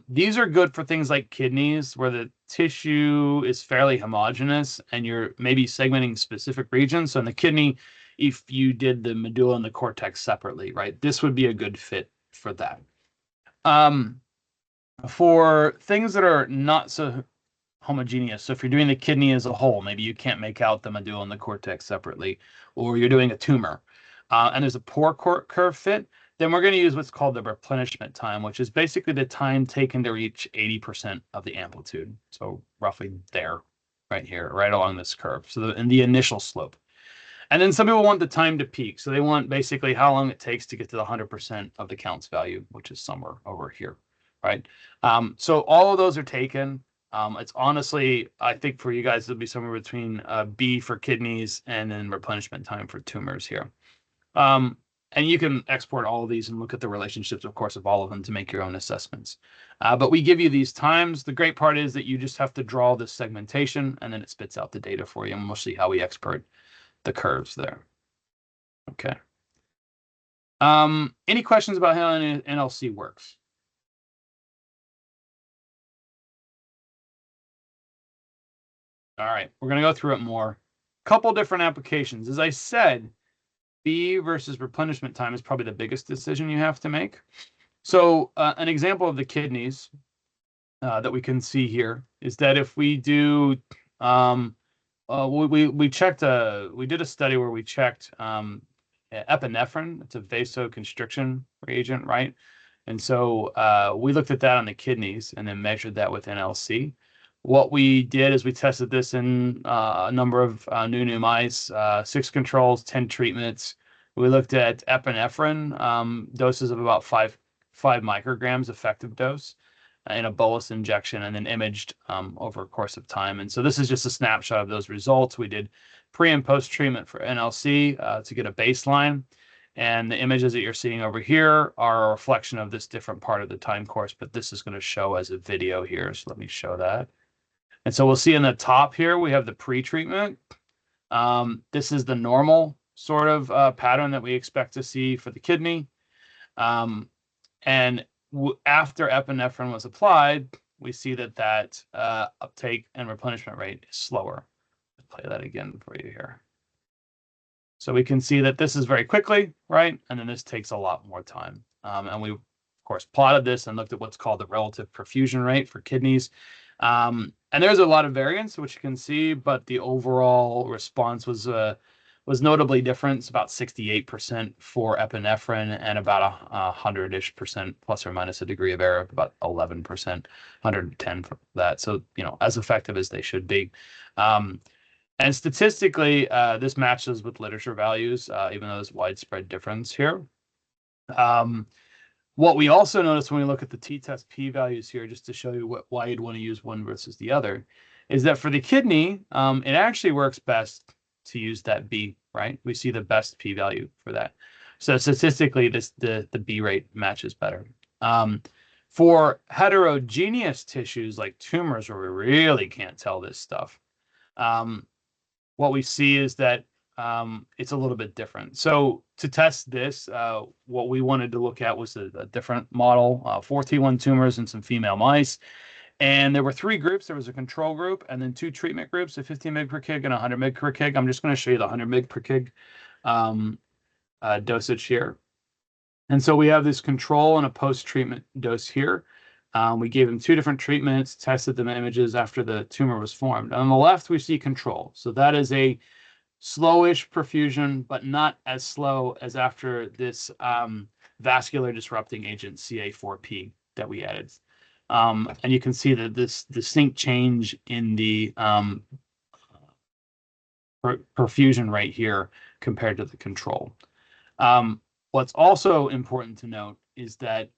These are good for things like kidneys, where the tissue is fairly homogeneous and you're maybe segmenting specific regions. So in the kidney, if you did the medulla and the cortex separately, right, this would be a good fit for that. For things that are not so homogeneous, so if you're doing the kidney as a whole, maybe you can't make out the medulla and the cortex separately, or you're doing a tumor, and there's a poor curve fit, then we're going to use what's called the replenishment time, which is basically the time taken to reach 80% of the amplitude. So roughly there, right here, right along this curve. So in the initial slope. And then some people want the time to peak. So they want basically how long it takes to get to the 100% of the counts value, which is somewhere over here, right? So all of those are taken. It's honestly, I think for you guys, it'll be somewhere between B for kidneys and then replenishment time for tumors here. And you can export all of these and look at the relationships, of course, of all of them to make your own assessments. But we give you these times. The great part is that you just have to draw this segmentation and then it spits out the data for you. And we'll see how we export the curves there. Okay. Any questions about how an NLC works? All right, we're going to go through it more. Couple different applications. As I said, B versus replenishment time is probably the biggest decision you have to make. So an example of the kidneys that we can see here is that if we do, we checked, we did a study where we checked epinephrine. It's a vasoconstriction reagent, right? And so we looked at that on the kidneys and then measured that with NLC. What we did is we tested this in a number of new mice, 6 controls, 10 treatments. We looked at epinephrine doses of about 5 micrograms effective dose in a bolus injection, and then imaged over a course of time. And so this is just a snapshot of those results. We did pre and post treatment for NLC to get a baseline. And the images that you're seeing over here are a reflection of this different part of the time course, but this is going to show as a video here. So let me show that. And so we'll see in the top here, we have the pre-treatment. This is the normal sort of pattern that we expect to see for the kidney. And after epinephrine was applied, we see that uptake and replenishment rate is slower. Let's play that again for you here. So we can see that this is very quickly, right? And then this takes a lot more time. And we, of course, plotted this and looked at what's called the relative perfusion rate for kidneys. And there's a lot of variance, which you can see, but the overall response was notably different. It's about 68% for epinephrine and about 100-ish% plus or minus a degree of error, about 11%, 110 for that. So, as effective as they should be. And statistically, this matches with literature values, even though there's widespread difference here. What we also notice when we look at the t-test p-values here, just to show you why you'd want to use one versus the other, is that for the kidney, it actually works best to use that B, right? We see the best p-value for that. So statistically, the B rate matches better. For heterogeneous tissues like tumors, where we really can't tell this stuff, what we see is that it's a little bit different. So to test this, what we wanted to look at was a different model, 4 T1 tumors and some female mice. And there were 3 groups. There was a control group and then 2 treatment groups, a 15 mg per kg and 100 mg per kg. I'm just going to show you the 100 mg per kg dosage here. And so we have this control and a post-treatment dose here. We gave them 2 different treatments, tested the images after the tumor was formed. And on the left, we see control. So that is a slowish perfusion, but not as slow as after this vascular disrupting agent CA4P that we added. And you can see that this distinct change in the perfusion rate here compared to the control. What's also important to note is that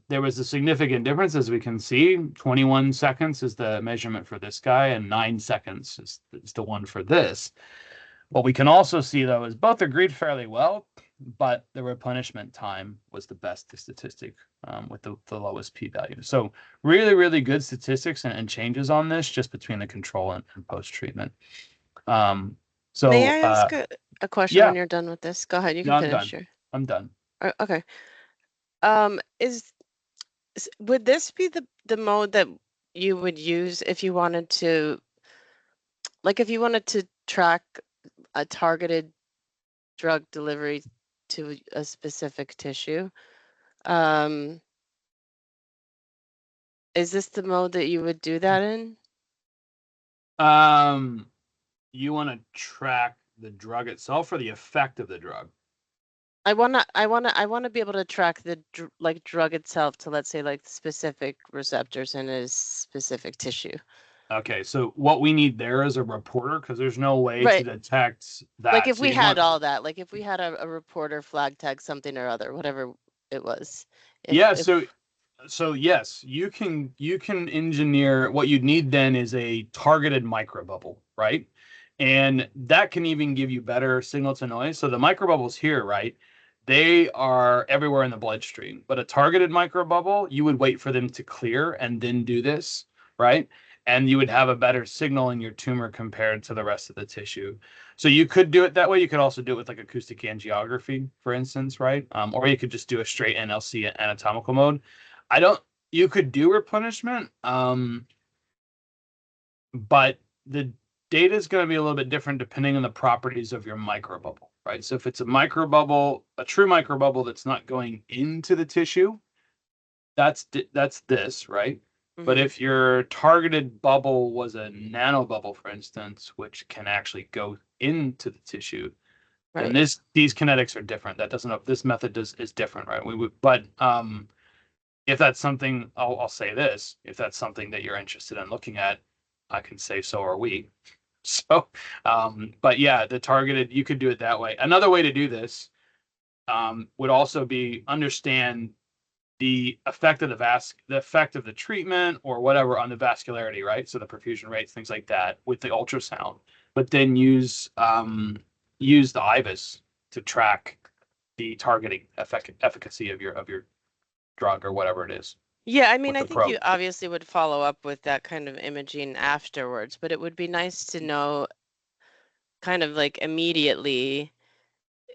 there was a significant difference, as we can see. 21 seconds is the measurement for this guy, and 9 seconds is the one for this. What we can also see, though, is both agreed fairly well, but the replenishment time was the best statistic with the lowest p-value. So really, really good statistics and changes on this just between the control and post-treatment. May I ask a question Yeah. when you're done with this. Go ahead. You No, can I'm finish done. your. I'm done. Okay. Would this be the mode that you would use if you wanted to, like, if you wanted to track a targeted drug delivery to a specific tissue? Is this the mode that you would do that in? You want to track the drug itself or the effect of the drug? I wanna be able to track the drug itself to, let's say, like specific receptors in a specific tissue. Okay, so what we need there is a reporter because there's no way to Right. detect that. Like if So we you'd had want, all that, like if we had a reporter flag tag something or other, whatever it was. yeah, If so yes, you can engineer. What you'd need then is a targeted microbubble, right? And that can even give you better signal to noise. So the microbubbles here, right? They are everywhere in the bloodstream. But a targeted microbubble, you would wait for them to clear and then do this, right? And you would have a better signal in your tumor compared to the rest of the tissue. So you could do it that way. You could also do it with like acoustic angiography, for instance, right? Or you could just do a straight NLC anatomical mode. I don't. You could do replenishment, but the data is going to be a little bit different depending on the properties of your microbubble, right? So if it's a microbubble, a true microbubble that's not going into the tissue, that's this, right? But Mhm. if your targeted bubble was a nanobubble, for instance, which can actually go into the tissue, then Right. these kinetics are different. That doesn't this method is different, right? We would, but if that's something, I'll say this: if that's something that you're interested in looking at, I can say so are we. So, but yeah, the targeted, you could do it that way. Another way to do this would also be understand the effect of the effect of the treatment or whatever on the vascularity, right? So the perfusion rates, things like that, with the ultrasound. But then use the IVUS to track the targeting efficacy of your drug or whatever it is Yeah, I mean, with I the think you probe. obviously would follow up with that kind of imaging afterwards, but it would be nice to know kind of like immediately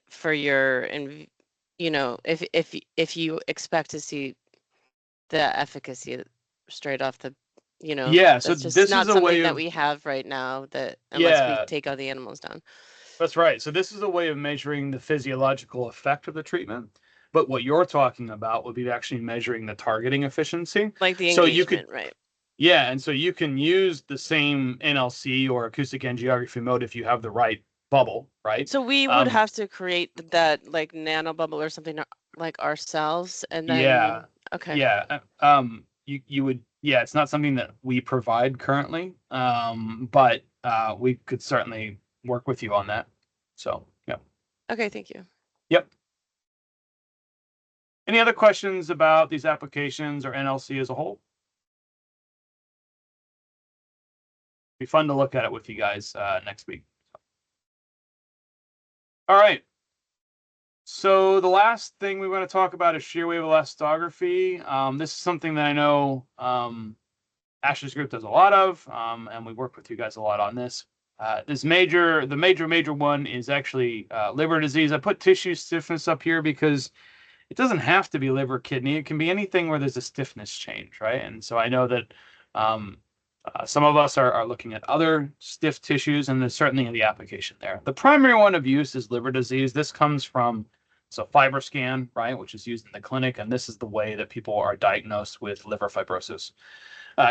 for your, and if you expect to see the efficacy straight off the, Yeah, so that's just this is not a way something that of we have right now, that unless we yeah, take all the animals down. that's right. So this is a way of measuring the physiological effect of the treatment. But what you're talking about would be actually measuring the targeting efficiency. Like the So you could engagement, right? Yeah, and so you can use the same NLC or acoustic angiography mode if you have the right bubble, right? So we would Um, have to create that like nano bubble or something like ourselves, and yeah, then okay. yeah. You would, yeah. It's not something that we provide currently, but we could certainly work with you on that. So, yeah, Okay, thank you. yep. Any other questions about these applications or NLC as a whole? Be fun to look at it with you guys next week. All right. So the last thing we want to talk about is shear wave elastography. This is something that I know Ashley's group does a lot of, and we work with you guys a lot on this. The major one is actually liver disease. I put tissue stiffness up here because it doesn't have to be liver, kidney. It can be anything where there's a stiffness change, right? And so I know that um, some of us are looking at other stiff tissues, and there's certainly the application there. The primary one of use is liver disease. This comes from FibroScan, right, which is used in the clinic, and this is the way that people are diagnosed with liver fibrosis.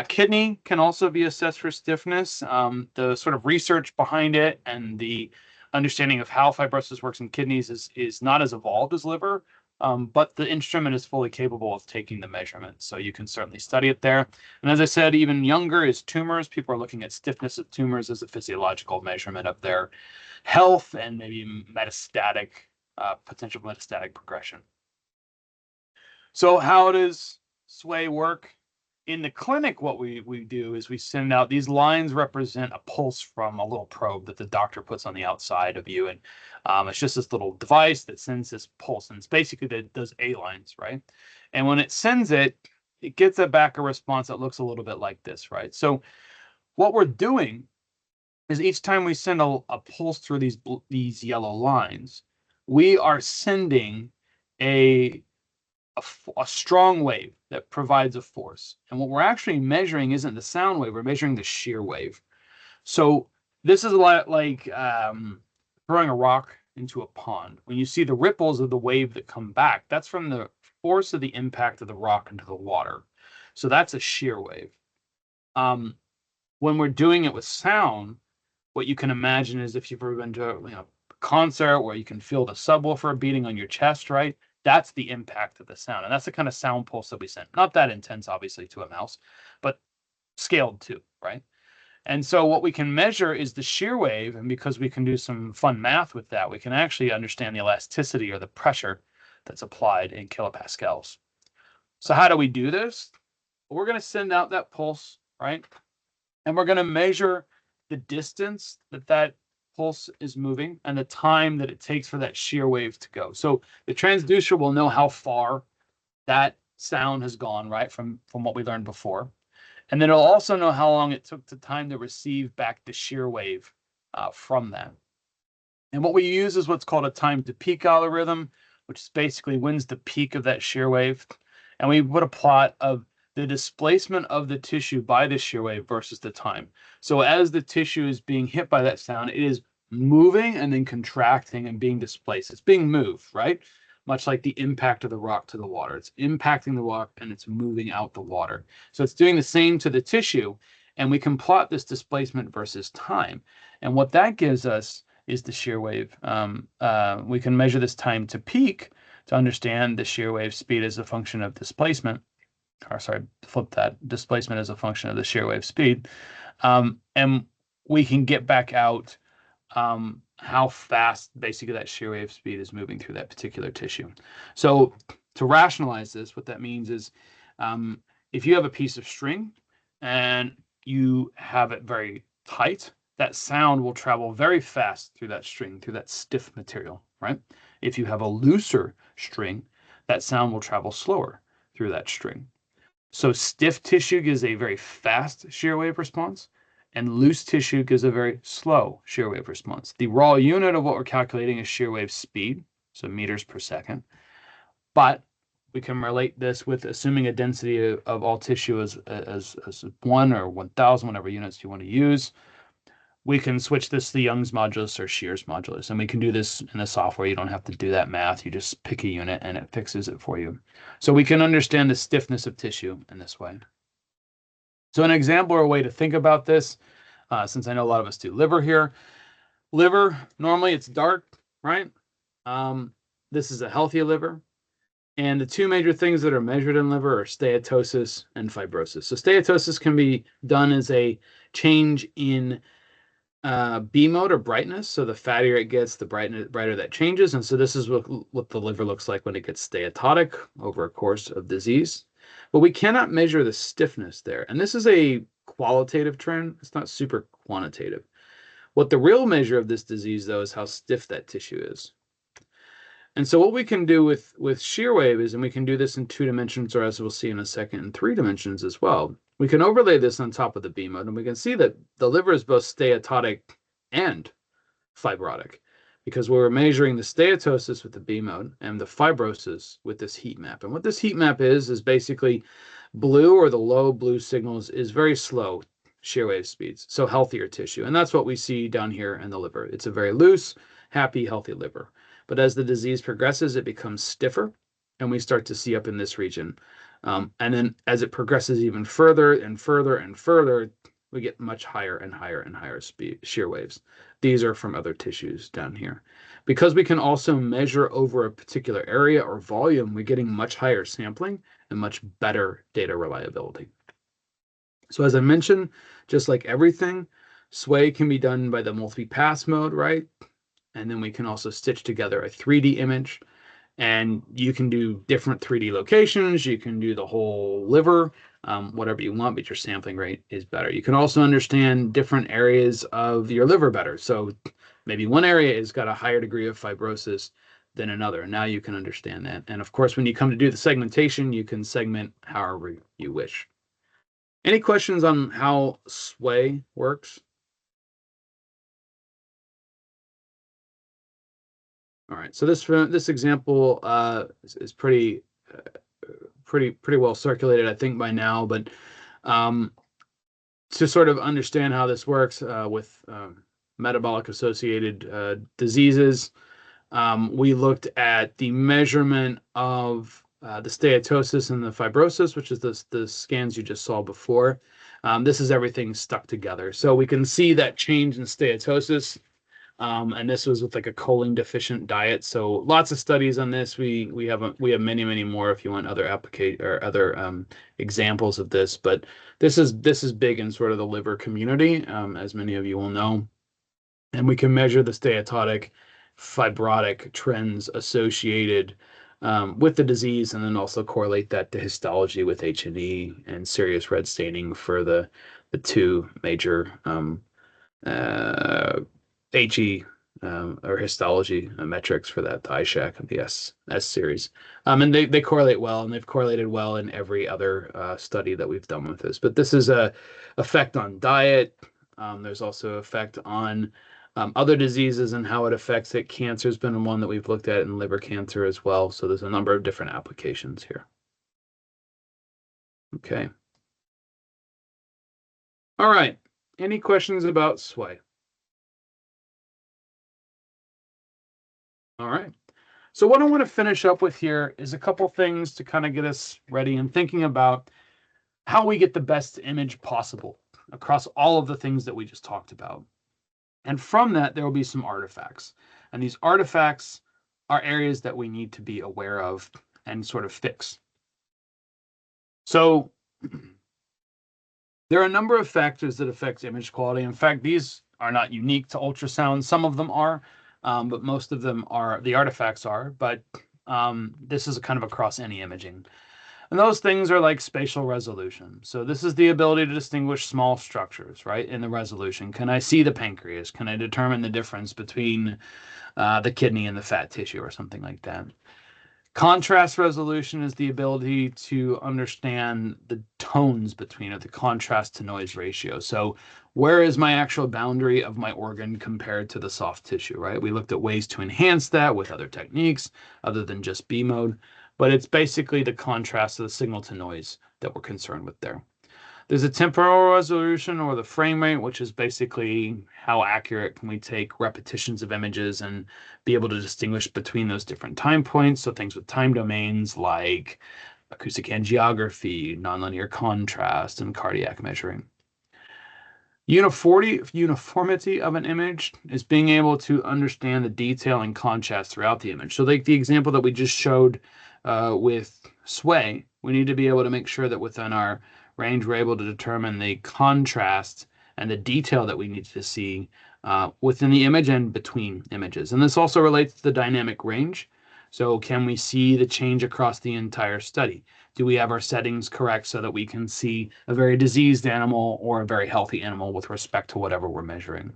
Kidney can also be assessed for stiffness. The sort of research behind it and the understanding of how fibrosis works in kidneys is not as evolved as liver, but the instrument is fully capable of taking the measurement. So you can certainly study it there. And as I said, even younger is tumors. People are looking at stiffness of tumors as a physiological measurement of their health and maybe metastatic, potential metastatic progression. So how does sway work? In the clinic, what we do is we send out these lines represent a pulse from a little probe that the doctor puts on the outside of you. And it's just this little device that sends this pulse. And it's basically that does A lines, right? And when it sends it, it gets back a response that looks a little bit like this, right? So what we're doing is each time we send a pulse through these yellow lines, we are sending a strong wave that provides a force. And what we're actually measuring isn't the sound wave, we're measuring the shear wave. So this is a lot like throwing a rock into a pond. When you see the ripples of the wave that come back, that's from the force of the impact of the rock into the water. So that's a shear wave. When we're doing it with sound, what you can imagine is if you've ever been to a concert where you can feel the subwoofer beating on your chest, right? That's the impact of the sound. And that's the kind of sound pulse that we send. Not that intense, obviously, to a mouse, but scaled too, right? And so what we can measure is the shear wave. And because we can do some fun math with that, we can actually understand the elasticity or the pressure that's applied in kilopascals. So how do we do this? We're going to send out that pulse, right? And we're going to measure the distance that pulse is moving and the time that it takes for that shear wave to go. So the transducer will know how far that sound has gone, right, from what we learned before. And then it'll also know how long it took the time to receive back the shear wave from that. And what we use is what's called a time to peak algorithm, which is basically when's the peak of that shear wave. And we put a plot of the displacement of the tissue by the shear wave versus the time. So as the tissue is being hit by that sound, it is moving and then contracting and being displaced. It's being moved, right? Much like the impact of the rock to the water. It's impacting the rock and it's moving out the water. So it's doing the same to the tissue. And we can plot this displacement versus time. And what that gives us is the shear wave. We can measure this time to peak to understand the shear wave speed as a function of displacement. Or sorry, flip that, displacement as a function of the shear wave speed. And we can get back out how fast basically that shear wave speed is moving through that particular tissue. So to rationalize this, what that means is if you have a piece of string and you have it very tight, that sound will travel very fast through that string, through that stiff material, right? If you have a looser string, that sound will travel slower through that string. So stiff tissue gives a very fast shear wave response, and loose tissue gives a very slow shear wave response. The raw unit of what we're calculating is shear wave speed, so meters per second. But we can relate this with assuming a density of all tissue as 1 or 1,000, whatever units you want to use. We can switch this to Young's modulus or Shear's modulus, and we can do this in the software. You don't have to do that math. You just pick a unit and it fixes it for you. So we can understand the stiffness of tissue in this way. So an example or a way to think about this, since I know a lot of us do liver here. Liver, normally it's dark, right? This is a healthy liver. And the two major things that are measured in liver are steatosis and fibrosis. So steatosis can be done as a change in B mode or brightness. So the fattier it gets, the brighter that changes. And so this is what the liver looks like when it gets steatotic over a course of disease. But we cannot measure the stiffness there. And this is a qualitative trend. It's not super quantitative. What the real measure of this disease, though, is how stiff that tissue is. And so what we can do with shear wave is, and we can do this in 2 dimensions, or as we'll see in a second, in 3 dimensions as well. We can overlay this on top of the B mode, and we can see that the liver is both steatotic and fibrotic, because we're measuring the steatosis with the B mode and the fibrosis with this heat map. And what this heat map is basically blue, or the low blue signals, is very slow shear wave speeds, so healthier tissue. And that's what we see down here in the liver. It's a very loose, happy, healthy liver. But as the disease progresses, it becomes stiffer, and we start to see up in this region. And then as it progresses even further and further and further, we get much higher and higher and higher shear waves. These are from other tissues down here. Because we can also measure over a particular area or volume, we're getting much higher sampling and much better data reliability. So as I mentioned, just like everything, sway can be done by the multi-pass mode, right? And then we can also stitch together a 3D image, and you can do different 3D locations. You can do the whole liver, whatever you want, but your sampling rate is better. You can also understand different areas of your liver better. So maybe one area has got a higher degree of fibrosis than another. Now you can understand that. And of course, when you come to do the segmentation, you can segment however you wish. Any questions on how sway works? All right, so this example is pretty well circulated, I think, by now. But to sort of understand how this works with metabolic associated diseases, we looked at the measurement of the steatosis and the fibrosis, which is the scans you just saw before. This is everything stuck together. So we can see that change in steatosis. And this was with like a choline deficient diet. So lots of studies on this. We have many more if you want other examples of this. But this is big in sort of the liver community, as many of you will know. And we can measure the steatotic fibrotic trends associated with the disease, and then also correlate that to histology with H&E and serious red staining for the two major HE or histology metrics for that, the ISHAC and the S series. And they correlate well, and they've correlated well in every other study that we've done with this. But this is a effect on diet. There's also effect on other diseases and how it affects it. Cancer has been one that we've looked at in liver cancer as well. So there's a number of different applications here. Okay. All right. Any questions about sway? All right. So what I want to finish up with here is a couple things to kind of get us ready and thinking about how we get the best image possible across all of the things that we just talked about. And from that, there will be some artifacts. And these artifacts are areas that we need to be aware of and sort of fix. So there are a number of factors that affect image quality. In fact, these are not unique to ultrasound. Some of them are, but most of them are, the artifacts are, but this is kind of across any imaging. And those things are like spatial resolution. So this is the ability to distinguish small structures, right, in the resolution. Can I see the pancreas? Can I determine the difference between the kidney and the fat tissue or something like that? Contrast resolution is the ability to understand the tones between it, the contrast to noise ratio. So where is my actual boundary of my organ compared to the soft tissue, right? We looked at ways to enhance that with other techniques other than just B mode, but it's basically the contrast of the signal to noise that we're concerned with there. There's a temporal resolution, or the frame rate, which is basically how accurate can we take repetitions of images and be able to distinguish between those different time points. So things with time domains like acoustic angiography, nonlinear contrast, and cardiac measuring. Uniformity of an image is being able to understand the detail and contrast throughout the image. So like the example that we just showed with sway, we need to be able to make sure that within our range, we're able to determine the contrast and the detail that we need to see within the image and between images. And this also relates to the dynamic range. So can we see the change across the entire study? Do we have our settings correct so that we can see a very diseased animal or a very healthy animal with respect to whatever we're measuring?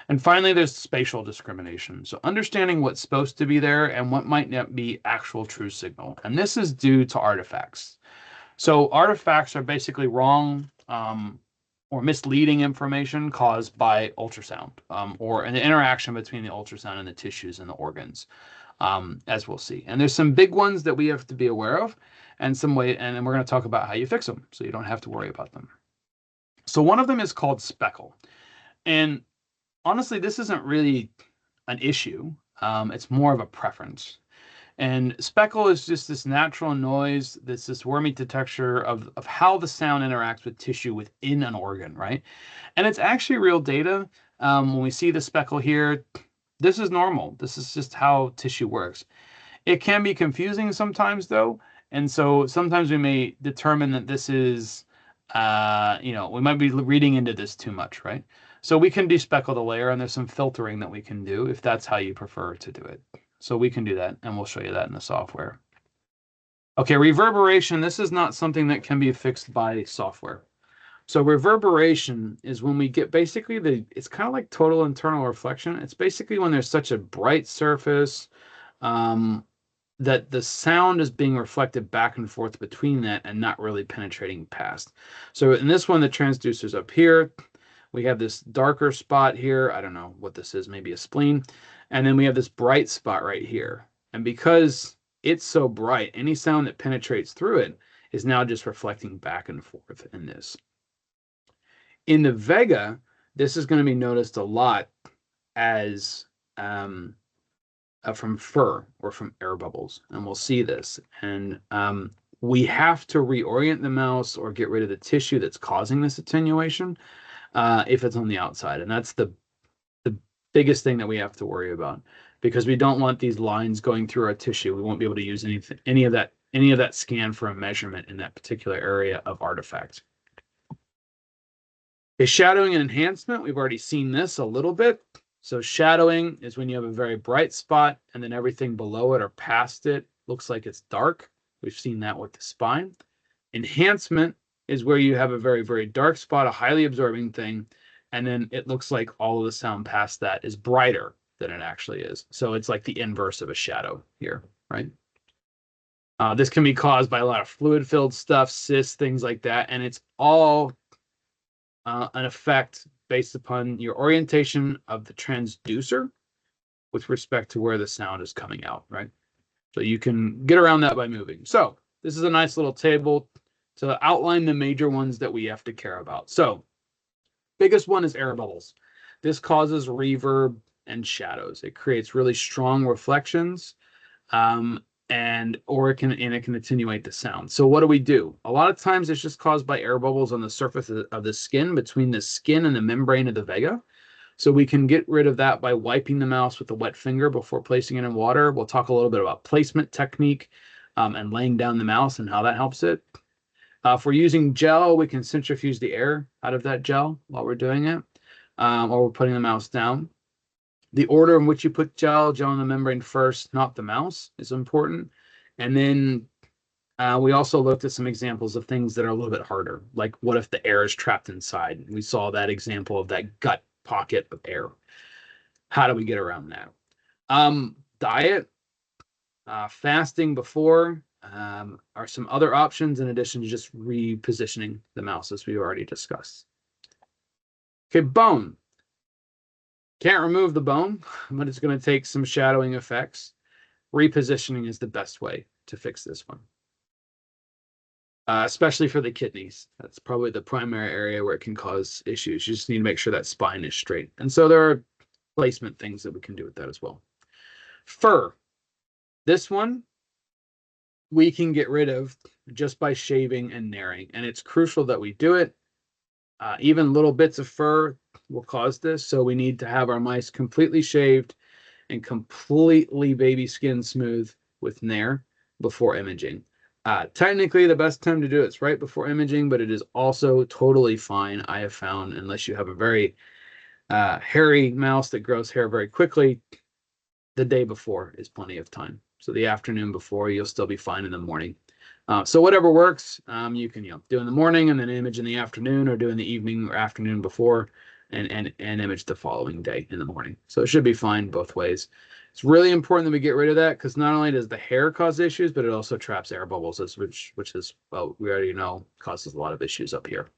And finally, there's spatial discrimination. So understanding what's supposed to be there and what might not be actual true signal. And this is due to artifacts. So artifacts are basically wrong or misleading information caused by ultrasound or an interaction between the ultrasound and the tissues and the organs, as we'll see. And there's some big ones that we have to be aware of, and we're going to talk about how you fix them so you don't have to worry about them. So one of them is called speckle. And honestly, this isn't really an issue. It's more of a preference. And speckle is just this natural noise, this wormy detector of how the sound interacts with tissue within an organ, right? And it's actually real data. When we see the speckle here, this is normal. This is just how tissue works. It can be confusing sometimes, though. And so sometimes we may determine that this is, we might be reading into this too much, right? So we can despeckle the layer, and there's some filtering that we can do if that's how you prefer to do it. So we can do that, and we'll show you that in the software. Okay, reverberation. This is not something that can be fixed by software. So reverberation is when we get basically it's kind of like total internal reflection. It's basically when there's such a bright surface that the sound is being reflected back and forth between that and not really penetrating past. So in this one, the transducer's up here. We have this darker spot here. I don't know what this is, maybe a spleen. And then we have this bright spot right here. And because it's so bright, any sound that penetrates through it is now just reflecting back and forth in this. In the Vega, this is going to be noticed a lot as from fur or from air bubbles, and we'll see this. And we have to reorient the mouse or get rid of the tissue that's causing this attenuation if it's on the outside, and that's the biggest thing that we have to worry about, because we don't want these lines going through our tissue. We won't be able to use any of that scan for a measurement in that particular area of artifact. Okay, shadowing and enhancement, we've already seen this a little bit. So shadowing is when you have a very bright spot and then everything below it or past it looks like it's dark. We've seen that with the spine. Enhancement is where you have a very, very dark spot, a highly absorbing thing, and then it looks like all of the sound past that is brighter than it actually is. So it's like the inverse of a shadow here, right? This can be caused by a lot of fluid-filled stuff, cysts, things like that, and it's all an effect based upon your orientation of the transducer with respect to where the sound is coming out, right? So you can get around that by moving. So this is a nice little table to outline the major ones that we have to care about. So biggest one is air bubbles. This causes reverb and shadows. It creates really strong reflections, or it can attenuate the sound. So what do? A lot of times it's just caused by air bubbles on the surface of the skin, between the skin and the membrane of the Vega. So we can get rid of that by wiping the mouse with a wet finger before placing it in water. We'll talk a little bit about placement technique and laying down the mouse and how that helps it. If we're using gel, we can centrifuge the air out of that gel while we're doing it, or we're putting the mouse down. The order in which you put gel on the membrane first, not the mouse, is important. And then we also looked at some examples of things that are a little bit harder, like what if the air is trapped inside? We saw that example of that gut pocket of air. How do we get around that? Diet, fasting before are some other options in addition to just repositioning the mouse, as we already discussed. Okay, bone. Can't remove the bone, but it's going to take some shadowing effects. Repositioning is the best way to fix this one, especially for the kidneys. That's probably the primary area where it can cause issues. You just need to make sure that spine is straight. And so there are placement things that we can do with that as well. Fur. This one we can get rid of just by shaving and nairing, and it's crucial that we do it. Even little bits of fur will cause this, so we need to have our mice completely shaved and completely baby skin smooth with nair before imaging. Technically, the best time to do it is right before imaging, but it is also totally fine, I have found, unless you have a very hairy mouse that grows hair very quickly. The day before is plenty of time. So the afternoon before, you'll still be fine in the morning. So whatever works, you can do in the morning and then image in the afternoon, or do in the evening or afternoon before and image the following day in the morning. So it should be fine both ways. It's really important that we get rid of that, because not only does the hair cause issues, but it also traps air bubbles, which is, well, we already know causes a lot of issues up here.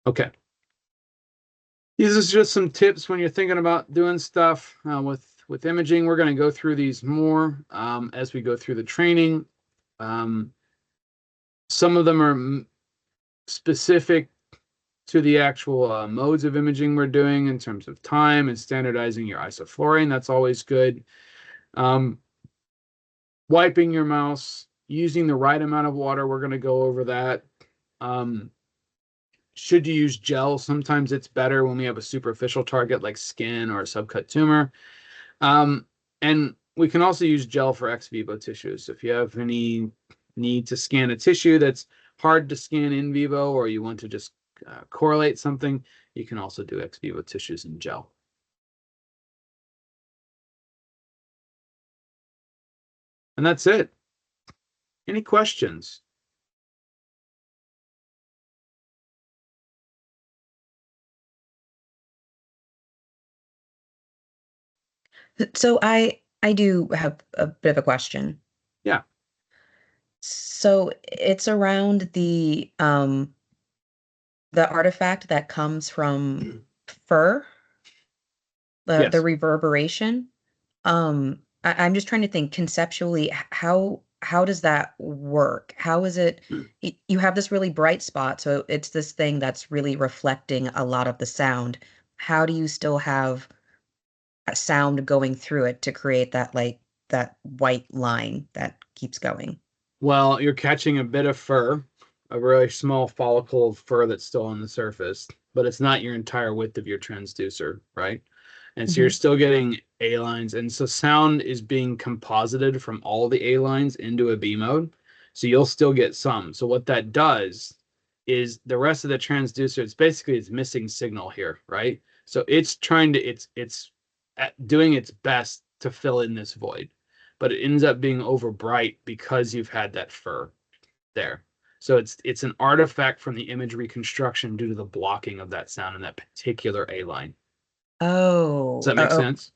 Okay. These are just some tips when you're thinking about doing stuff with imaging. We're going to go through these more as we go through the training. Some of them are specific to the actual modes of imaging we're doing in terms of time and standardizing your isoflurane. That's always good. Wiping your mouse, using the right amount of water. We're going to go over that. Should you use gel? Sometimes it's better when we have a superficial target like skin or a subcut tumor. And we can also use gel for ex vivo tissues. If you have any need to scan a tissue that's hard to scan in vivo, or you want to just correlate something, you can also do ex vivo tissues in gel. And that's it. Any questions? So I do have a bit of a question. Yeah. So it's around the artifact that comes from fur. the Yes. reverberation. I'm just trying to think conceptually, how does that work? How is it you have this really bright spot, so it's this thing that's really reflecting a lot of the sound. How do you still have a sound going through it to create that like that white line that keeps going? Well, you're catching a bit of fur, a really small follicle of fur that's still on the surface, but it's not your entire width of your transducer, right? And so you're Mhm. still getting A lines, and so sound is being composited from all the A lines into a B mode. So you'll still get some. So what that does is the rest of the transducer, it's missing signal here, right? So it's trying to it's doing its best to fill in this void, but it ends up being over bright because you've had that fur there. So it's an artifact from the image reconstruction due to the blocking of that sound in that particular A line. Does Oh, that make sense?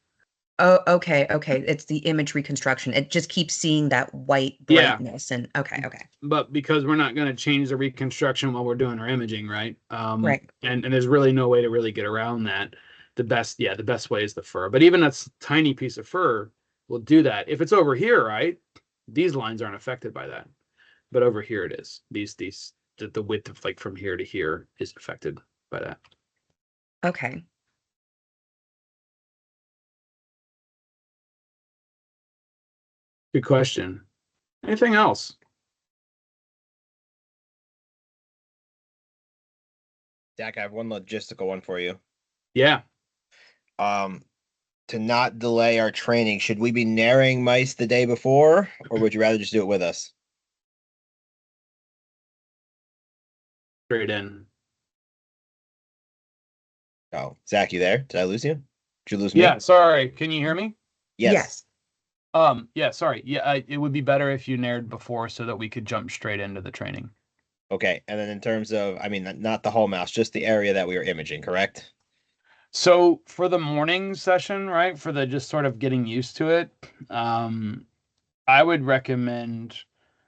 okay, okay. It's the image reconstruction. It just keeps seeing that white Yeah, brightness and okay, okay. but because we're not going to change the reconstruction while we're doing our imaging, right? Right. And there's really no way to really get around that. The best way is the fur. But even that tiny piece of fur will do that. If it's over here, right? These lines aren't affected by that. But over here it is. The width of like from here to here is affected by that. Okay. Good question. Anything else? Dak, I have one logistical one for you. Yeah. Um, to not delay our training, should we be narrowing mice the day before, or would you rather just do it with us? Straight in. Oh, Zach, you there? Did I lose you? Did you lose me? Yeah, sorry. Can you hear me? Yes. Yeah, sorry. Yeah, it would be better if you nared before so that we could jump straight into the training. Okay. And then in terms of, I mean, not the whole mouse, just the area that we were imaging, correct? So for the morning session, right, for the just sort of getting used to it, I would recommend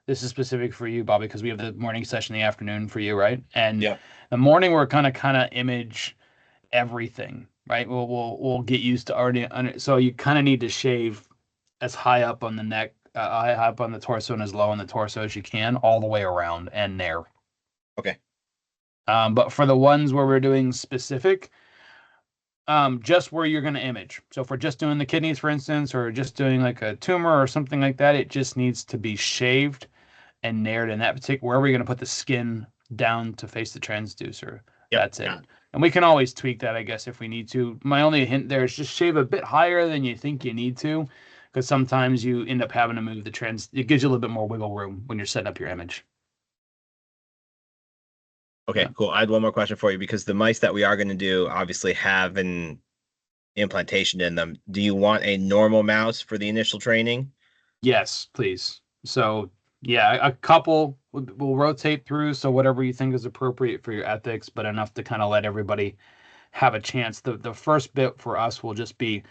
this is specific for you, Bobby, because we have the morning session in the afternoon for you, right? And Yeah. the morning we're kind of image everything, right? We'll get used to already. So you kind of need to shave as high up on the neck, high up on the torso, and as low on the torso as you can, all the way around and there. Okay. But for the ones where we're doing specific, just where you're going to image. So if we're just doing the kidneys, for instance, or just doing like a tumor or something like that, it just needs to be shaved and nared in that particular where we're going to put the skin down to face the transducer. Yep. That's it. And we can always tweak that, I guess, if we need to. My only hint there is just shave a bit higher than you think you need to, because sometimes you end up having to move the trans. It gives you a little bit more wiggle room when you're setting up your image. Okay, Yeah. cool. I had one more question for you because the mice that we are going to do obviously have an implantation in them. Do you want a normal mouse for the initial training? Yes, please. So yeah, a couple will rotate through. So whatever you think is appropriate for your ethics, but enough to kind of let everybody have a chance. The first bit for us will just be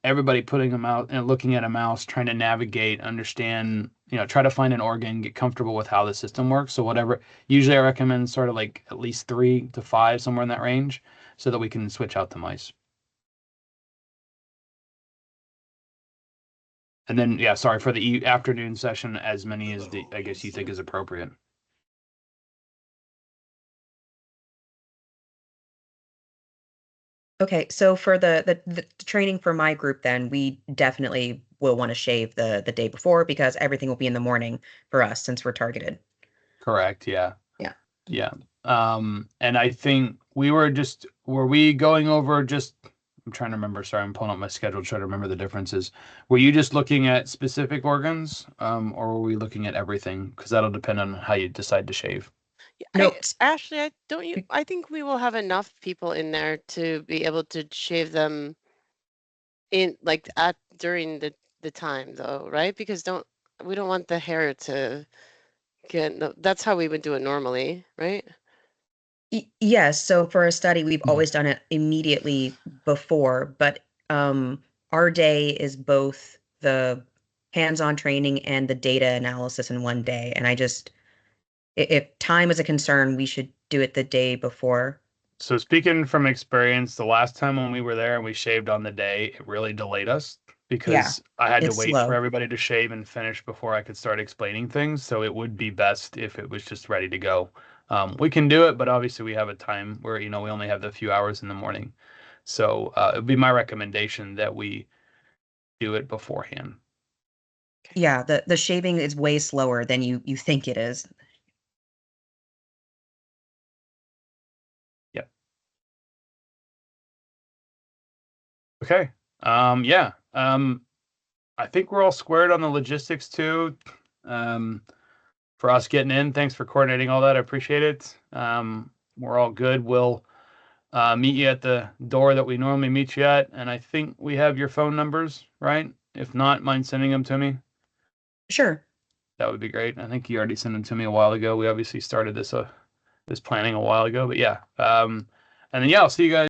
everybody putting them out and looking at a mouse, trying to navigate, understand, try to find an organ, get comfortable with how the system works. So whatever, usually I recommend sort of like at least 3 to 5, somewhere in that range, so that we can switch out the mice. And then, yeah, sorry for the afternoon session, as many as I guess you think is appropriate. Okay, so for the training for my group, then we definitely will want to shave the day before because everything will be in the morning for us since we're targeted. Correct. Yeah. Yeah. Yeah. And I think were we going over just, I'm trying to remember, sorry, I'm pulling up my schedule, trying to remember the differences. Were you just looking at specific organs, or were we looking at everything? Because that'll depend on how you decide to shave. Yeah, No, Ashley, I think we will have enough people in there to be able to shave them in like at during the time though, right? Because we don't want the hair to get no, that's how we would do it normally, right? Yes, so for a study, we've Mhm. always done it immediately before, but our day is both the hands-on training and the data analysis in one day. And if time is a concern, we should do it the day before. So speaking from experience, the last time when we were there and we shaved on the day, it really delayed us because I had to it's wait for slow. everybody to shave and finish before I could start explaining things. So it would be best if it was just ready to go. We can do it, but obviously we have a time where, we only have the few hours in the morning. So it would be my recommendation that we do it beforehand. Yeah, the shaving is way slower than you think it is. Yep. Okay. Yeah. I think we're all squared on the logistics too. For us getting in, thanks for coordinating all that. I appreciate it. We're all good. We'll meet you at the door that we normally meet you at, and I think we have your phone numbers, right? If not, mind sending them to me. Sure. That would be great. I think you already sent them to me a while ago. We obviously started this planning a while ago, but yeah. And then yeah, I'll see you guys.